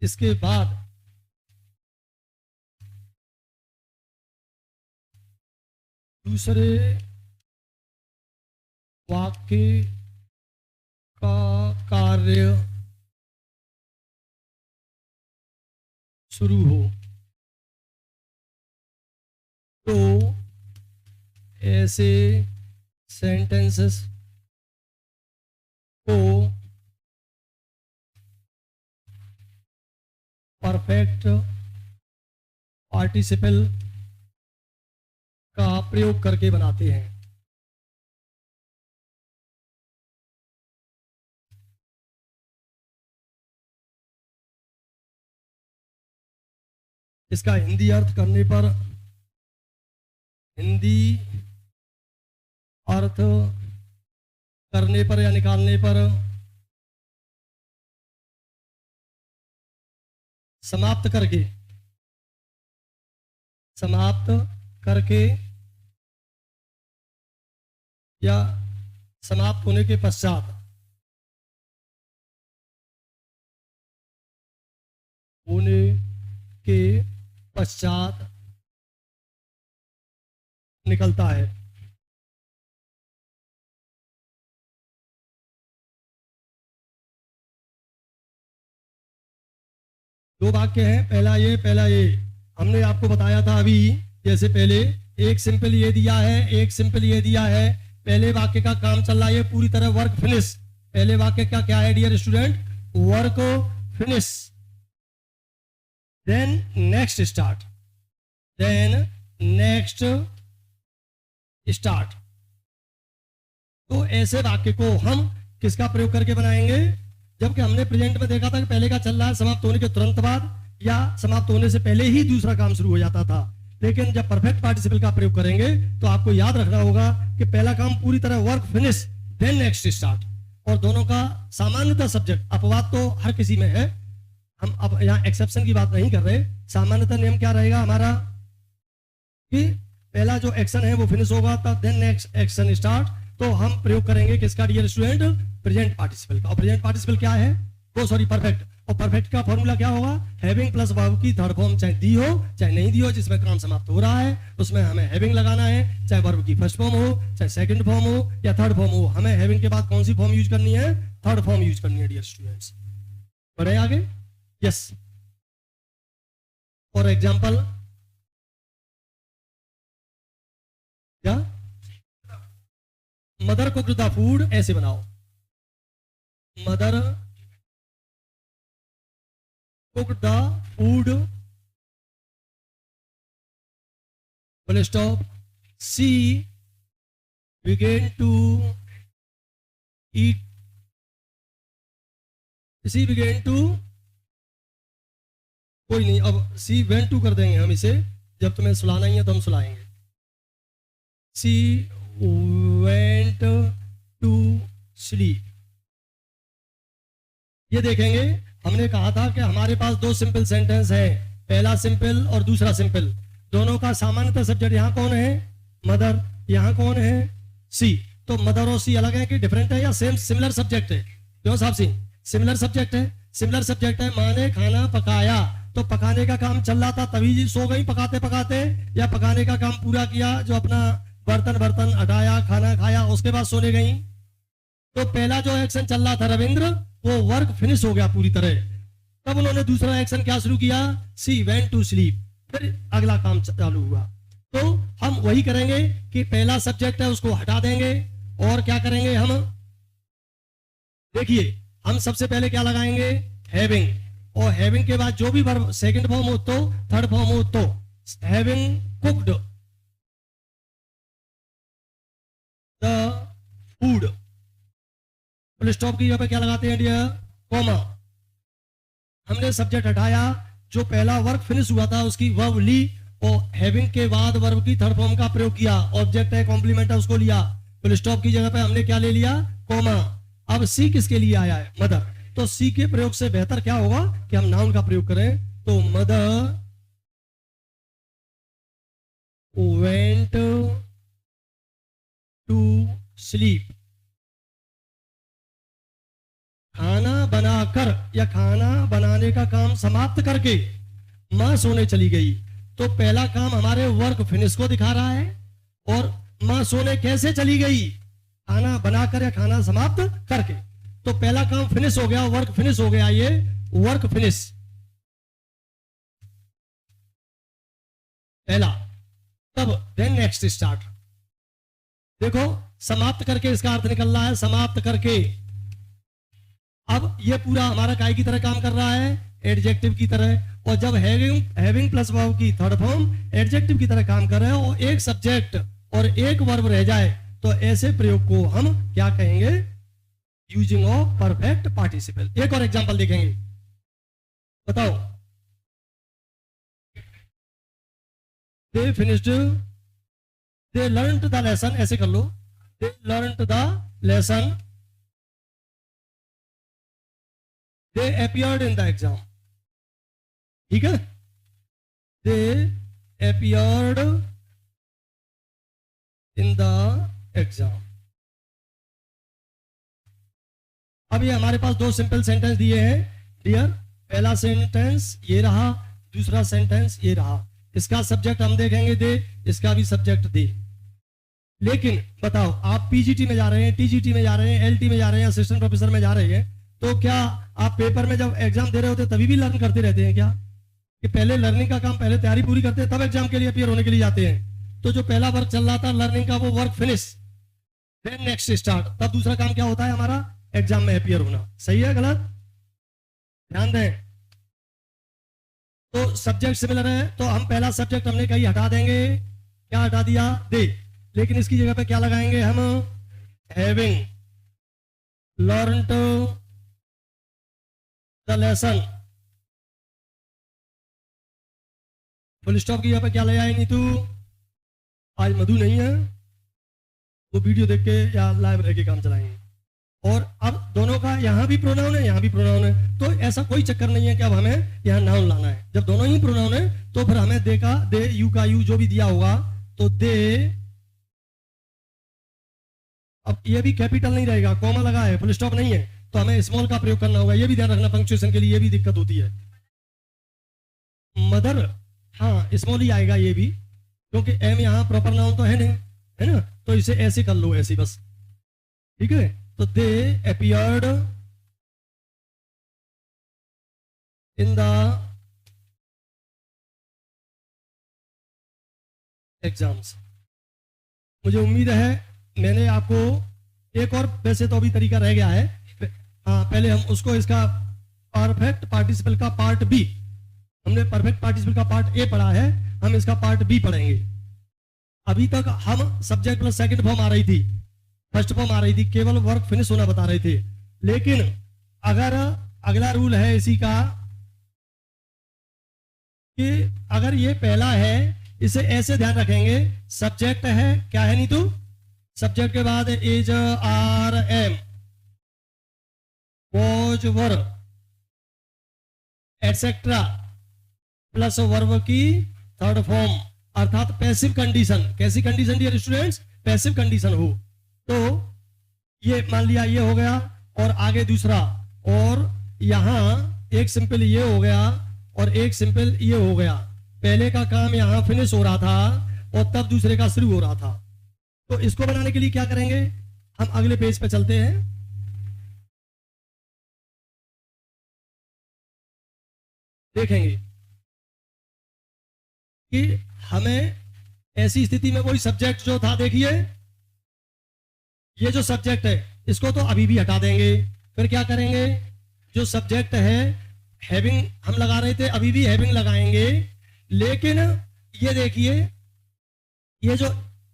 इसके बाद दूसरे वाक्य का कार्य शुरू हो, तो ऐसे सेंटेंसेस को परफेक्ट पार्टिसिपल का प्रयोग करके बनाते हैं। इसका हिंदी अर्थ करने पर, हिंदी अर्थ करने पर या निकालने पर, समाप्त करके, समाप्त करके या समाप्त होने के पश्चात, होने के पश्चात निकलता है। दो वाक्य हैं, पहला ये पहला ये। हमने आपको बताया था अभी, जैसे पहले एक सिंपल ये दिया है, एक सिंपल ये दिया है। पहले वाक्य का काम चल रहा है पूरी तरह वर्क फिनिश। पहले वाक्य का क्या है dear student, work finish. Then next start, then next start. तो ऐसे वाक्य को हम किसका प्रयोग करके बनाएंगे, जबकि हमने प्रेजेंट में देखा था कि पहले का चल रहा है समाप्त होने के तुरंत बाद या समाप्त होने से पहले ही दूसरा काम शुरू हो जाता था। लेकिन जब परफेक्ट पार्टिसिपल का प्रयोग करेंगे तो आपको याद रखना होगा कि पहला काम पूरी तरह work finish, then next start. और दोनों का सामान्यतः सब्जेक्ट, अपवाद तो हर किसी में है, हम अब यहाँ एक्सेप्शन की बात नहीं कर रहे। सामान्यतः नियम क्या रहेगा हमारा कि पहला जो एक्शन है वो फिनिश होगा, तब देन नेक्स्ट एक्शन स्टार्ट। तो हम प्रयोग करेंगे किसका डियर स्टूडेंट, प्रेजेंट पार्टिसिपल का। और प्रेजेंट पार्टिसिपल क्या है, वो सॉरी परफेक्ट। और परफेक्ट का फॉर्मूला क्या होगा, हैविंग प्लस वर्ब की थर्ड फॉर्म चाहे दी हो चाहे नहीं दी हो, जिसमें काम समाप्त हो रहा है उसमें हमें हैविंग लगाना है। चाहे वर्ब की फर्स्ट फॉर्म हो, चाहे सेकंड फॉर्म हो या थर्ड फॉर्म हो, हमें हैविंग के बाद कौन सी फॉर्म यूज करनी है, थर्ड फॉर्म यूज करनी है डियर स्टूडेंट्स। बढ़े आगे, यस। फॉर एग्जाम्पल, क्या, मदर कुक्ड द फूड, ऐसे बनाओ, mother cooked the food, full stop, she began to eat, she began to, कोई नहीं, अब सी went to कर देंगे हम इसे, जब तुम्हें सुलाना ही है तो हम सुलाएंगे। सी went to sleep। ये देखेंगे, हमने कहा था कि हमारे पास दो सिंपल सेंटेंस है, पहला सिंपल और दूसरा सिंपल, दोनों का सामान्यतः सब्जेक्ट यहाँ कौन है, मदर, यहाँ कौन है, सी। तो मदर और सी अलग है कि डिफरेंट है या सेम सिमिलर सब्जेक्ट है? क्यों साहब सी, सिमिलर सब्जेक्ट है, सिमिलर सब्जेक्ट है। माँ ने खाना पकाया, तो पकाने का काम चल रहा था तभी जी सो गई पकाते पकाते, या पकाने का काम पूरा किया, जो अपना बर्तन बर्तन हटाया, खाना खाया, उसके बाद सोने गई। तो पहला जो एक्शन चल रहा था रविंद्र, वो वर्क फिनिश हो गया पूरी तरह। तब उन्होंने दूसरा एक्शन क्या शुरू किया, सी वेंट टू स्लीप, फिर अगला काम चालू हुआ। तो हम वही करेंगे कि पहला सब्जेक्ट है उसको हटा देंगे, और क्या करेंगे हम, देखिए हम सबसे पहले क्या लगाएंगे, हैविंग, और हैविंग के बाद जो भी वर्ब सेकंड फॉर्म हो तो, थर्ड फॉर्म हो तो, having cooked the food, full stop की जगह पे क्या लगाते हैं डियर, कॉमा। हमने सब्जेक्ट हटाया, जो पहला वर्क फिनिश हुआ था उसकी वर्ब ली, और हैविंग के बाद वर्ब की थर्ड फॉर्म का प्रयोग किया, ऑब्जेक्ट है कॉम्प्लीमेंट है उसको लिया, फुल स्टॉप की जगह पे हमने क्या ले लिया, कॉमा। अब सी किसके लिए आया है, मदर, तो सी के प्रयोग से बेहतर क्या होगा कि हम नाउन का प्रयोग करें, तो मदर वेंट टू स्लीप, खाना बनाकर या खाना बनाने का काम समाप्त करके मां सोने चली गई। तो पहला काम हमारे वर्क फिनिश को दिखा रहा है, और मां सोने कैसे चली गई, खाना बनाकर या खाना समाप्त करके। तो पहला काम फिनिश हो गया, वर्क फिनिश हो गया, ये वर्क फिनिश पहला। तब देन नेक्स्ट स्टार्ट, देखो समाप्त करके इसका अर्थ निकल रहा है, समाप्त करके। अब ये पूरा हमारा काय की तरह काम कर रहा है, एडजेक्टिव की तरह। और जब हैविंग प्लस वर्ब की थर्ड फॉर्म एडजेक्टिव की तरह काम कर रहे हो, और एक सब्जेक्ट और एक वर्ब रह जाए, तो ऐसे प्रयोग को हम क्या कहेंगे, यूजिंग ऑफ परफेक्ट पार्टिसिपल। एक और एग्जांपल देखेंगे, बताओ, they finished, they learned the lesson, ऐसे कर लो, they learned the lesson, they appeared in the exam, ठीक है, they appeared in the exam. अब ये हमारे पास दो सिंपल सेंटेंस दिए हैं डियर, पहला सेंटेंस ये रहा, दूसरा सेंटेंस ये रहा। इसका सब्जेक्ट हम देखेंगे दे, इसका भी सब्जेक्ट दे। लेकिन बताओ, आप पीजीटी में जा रहे हैं, टीजीटी में जा रहे हैं, एलटी में जा रहे हैं, असिस्टेंट प्रोफेसर में जा रहे हैं, तो क्या आप पेपर में जब एग्जाम दे रहे होते तभी भी लर्न करते रहते हैं क्या, कि पहले लर्निंग का काम, पहले तैयारी पूरी करते हैं तब एग्जाम के लिए अपीयर होने के लिए जाते हैं? तो जो पहला वर्क चल रहा था लर्निंग का, वो work finish, then next start, तब दूसरा काम क्या होता है हमारा, एग्जाम में अपीयर होना। सही है गलत, ध्यान दें। तो सब्जेक्ट सिमिलर है, तो हम पहला सब्जेक्ट हमने कहीं हटा देंगे, क्या हटा दिया, दे, लेकिन इसकी जगह पे क्या लगाएंगे हम, having learned the lesson, full stop की जगह पे क्या ले आए नीतू, आज मधु नहीं है, वो वीडियो देख के या लाइव रह के काम चलाएंगे। और अब दोनों का यहाँ भी प्रोनाउन है, यहाँ भी प्रोनाउन है, तो ऐसा कोई चक्कर नहीं है कि अब हमें यहाँ नाउन लाना है। जब दोनों ही प्रोनाउन है तो फिर हमें दे का दे, यू का यू जो भी दिया होगा, तो दे, अब ये भी कैपिटल नहीं रहेगा, कॉमा लगा है, फुल स्टॉप नहीं है, तो हमें स्मॉल का प्रयोग करना होगा। ये भी ध्यान रखना, पंक्चुएशन के लिए ये भी दिक्कत होती है। मदर, हाँ स्मॉल ही आएगा ये भी, क्योंकि एम यहाँ प्रॉपर नाउन तो है नहीं, है ना, तो इसे ऐसे कर लो, ऐसे बस, ठीक है। तो दे अपीयर्ड इन द एग्जाम्स, मुझे उम्मीद है मैंने आपको एक और वैसे तो अभी तरीका रह गया है। हाँ, पहले हम उसको इसका परफेक्ट पार्टिसिपल का पार्ट बी, हमने परफेक्ट पार्टिसिपल का पार्ट ए पढ़ा है, हम इसका पार्ट बी पढ़ेंगे। अभी तक हम सब्जेक्ट प्लस सेकंड फॉर्म आ रही थी, फर्स्ट फॉर्म आ रही थी, केवल वर्क फिनिश होना बता रहे थे। लेकिन अगर अगला रूल है इसी का कि अगर ये पहला है, इसे ऐसे ध्यान रखेंगे, सब्जेक्ट है क्या है नीतू, सब्जेक्ट के बाद is are am was were etcetera plus verb की थर्ड फॉर्म, अर्थात पैसिव कंडीशन। कैसी condition dear students, passive condition हो तो ये मान लिया ये हो गया, और आगे दूसरा, और यहां एक सिंपल ये हो गया और एक सिंपल ये हो गया। पहले का काम यहां फिनिश हो रहा था और तब दूसरे का शुरू हो रहा था। तो इसको बनाने के लिए क्या करेंगे, हम अगले पेज पे चलते हैं। देखेंगे कि हमें ऐसी स्थिति में कोई सब्जेक्ट जो था, देखिए ये जो सब्जेक्ट है इसको तो अभी भी हटा देंगे। फिर क्या करेंगे, जो सब्जेक्ट है हैविंग हम लगा रहे थे, अभी भी हैविंग लगाएंगे। लेकिन ये देखिए, ये जो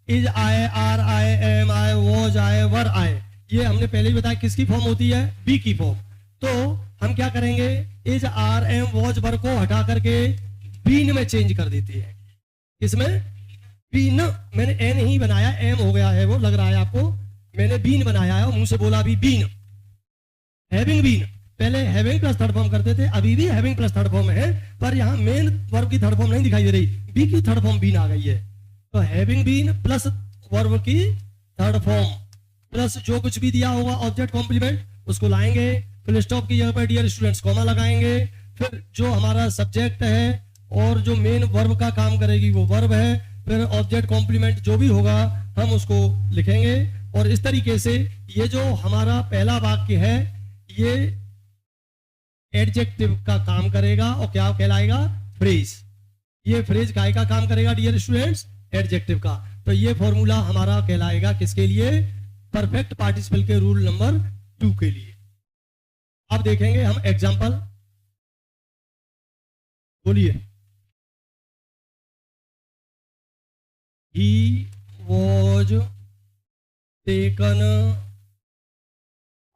इज आए, आर आए, एम आए, वॉज आए, वर आए, ये हमने पहले ही बताया किसकी फॉर्म होती है, बी की फॉर्म। तो हम क्या करेंगे, is are am was were को हटा करके बीन में चेंज कर देते हैं। इसमें बीन, मैंने एन ही बनाया, एम हो गया है, वो लग रहा है आपको, मैंने बीन बनाया है और मुंह से बोला भी बीन, हैविंग बीन। पहले हैविंग प्लस थर्ड फॉर्म करते थे, अभी भी हैविंग प्लस थर्ड फॉर्म है, पर यहां मेन वर्ब की थर्ड फॉर्म नहीं दिखाई दे रही, बी की थर्ड फॉर्म बीन आ गई है। तो हैविंग बीन प्लस वर्ब की थर्ड फॉर्म प्लस जो कुछ भी दिया होगा ऑब्जेक्ट कॉम्प्लीमेंट उसको लाएंगे, फिर स्टॉप की जगह पर डियर स्टूडेंट्स कॉमा लगाएंगे। फिर जो हमारा सब्जेक्ट है और जो मेन वर्ब का काम करेगी वो वर्ब है, फिर ऑब्जेक्ट कॉम्प्लीमेंट जो भी होगा हम उसको लिखेंगे। और इस तरीके से ये जो हमारा पहला वाक्य है ये एडजेक्टिव का काम करेगा और क्या कहलाएगा, फ्रेज। ये फ्रेज काय का काम करेगा डियर स्टूडेंट्स, एडजेक्टिव का। तो ये फॉर्मूला हमारा कहलाएगा किसके लिए, परफेक्ट पार्टिसिपल के रूल नंबर 2 के लिए। अब देखेंगे हम एग्जांपल, बोलिए। He was taken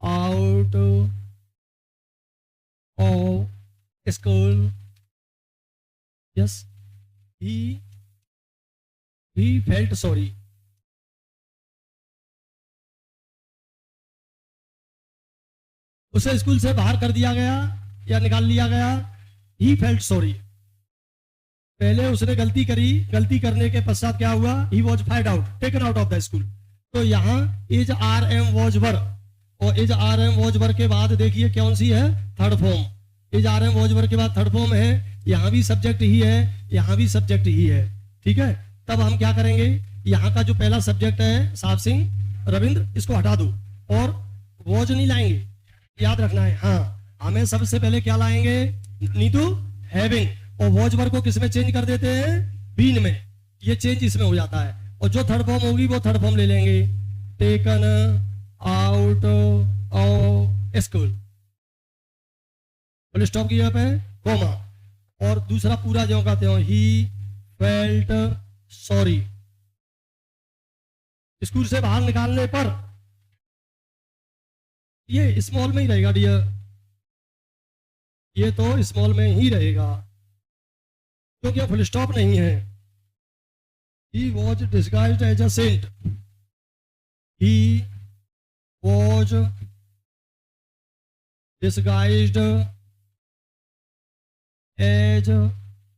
out of school, yes, he felt sorry, उसे स्कूल से बाहर कर दिया गया या निकाल लिया गया। ही फेल्ट सॉरी, पहले उसने गलती करी, गलती करने के पश्चात क्या हुआ, he was find out, taken out of the school. तो यहाँ is are am was were, और is are am was were के बाद देखिए कौन सी है, third form. Is are am was were के बाद थर्ड फॉर्म है, यहाँ भी सब्जेक्ट ही है, यहाँ भी सब्जेक्ट ही है, ठीक है। तब हम क्या करेंगे, यहाँ का जो पहला सब्जेक्ट है साहब सिंह रविंद्र, इसको हटा दो और वॉज नहीं लाएंगे, याद रखना है। हाँ, हमें सबसे पहले क्या लाएंगे नीतू, हैविंग, और वॉज वर्ब को किस में चेंज कर देते हैं, बीन में। ये चेंज इसमें हो जाता है, और जो थर्ड फॉर्म होगी वो थर्ड फॉर्म ले लेंगे, taken out of school, full stop की जगह पे कोमा, और दूसरा पूरा जो कहते हो, ही फेल्ट सॉरी, स्कूल से बाहर निकालने पर। ये स्मॉल में ही रहेगा डियर, ये तो स्मॉल में ही रहेगा क्योंकि फुल स्टॉप नहीं है। He was disguised as a saint. He was disguised as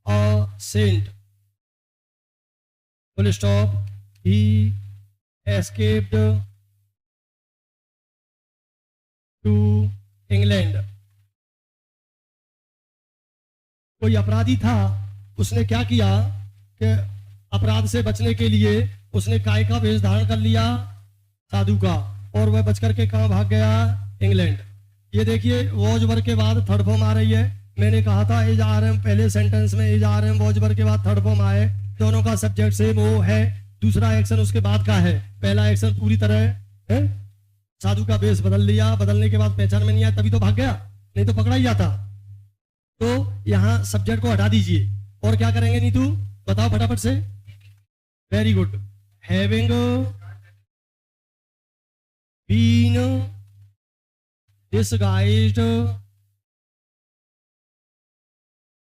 a saint. Full stop. He escaped to England. कोई अपराधी था, उसने क्या किया कि अपराध से बचने के लिए उसने काय का वेश धारण कर लिया, साधु का, और वह बच करके कहां भाग गया, इंग्लैंड। ये देखिए वॉज वर्ब के बाद थर्ड फॉर्म आ रही है। मैंने कहा था इज आर एम, पहले सेंटेंस में is are am was verb के बाद थर्ड फॉर्म आए, दोनों का सब्जेक्ट सेम वो है, दूसरा एक्शन उसके बाद का है, पहला एक्शन पूरी तरह है, साधु का वेश बदल लिया, बदलने के बाद पहचान में नहीं आया तभी तो भाग गया, नहीं तो पकड़ा ही जाता। तो यहां सब्जेक्ट को हटा दीजिए और क्या करेंगे नीतू, बताओ फटाफट से। Very good. Having been disguised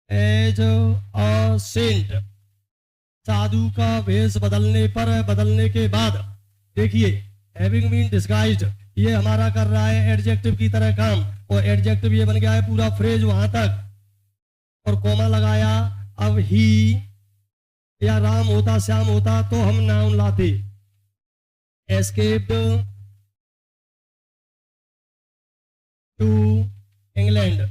as a saint, साधु का वेश बदलने पर, बदलने के बाद, देखिए हैविंग बीन डिसगाइज्ड ये हमारा कर रहा है एडजेक्टिव की तरह काम, और एडजेक्टिव ये बन गया है पूरा फ्रेज वहां तक, और कोमा लगाया। अब ही या राम होता, श्याम होता तो हम नाउन लाते, escaped to England,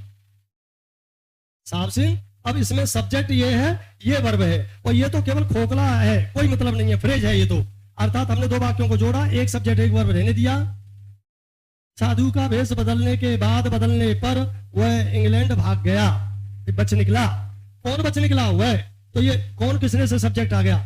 Sahab Singh. अब इसमें सब्जेक्ट ये है, ये वर्ब है, और ये तो केवल खोखला है, कोई मतलब नहीं है, फ्रेज है ये तो, अर्थात हमने दो वाक्यों को जोड़ा, एक सब्जेक्ट एक वर्ब रहने दिया। साधु का वेश बदलने के बाद, बदलने पर वह इंग्लैंड भाग गया, बच निकला। कौन बच निकला? वह। तो ये कौन किसने से सब्जेक्ट आ गया?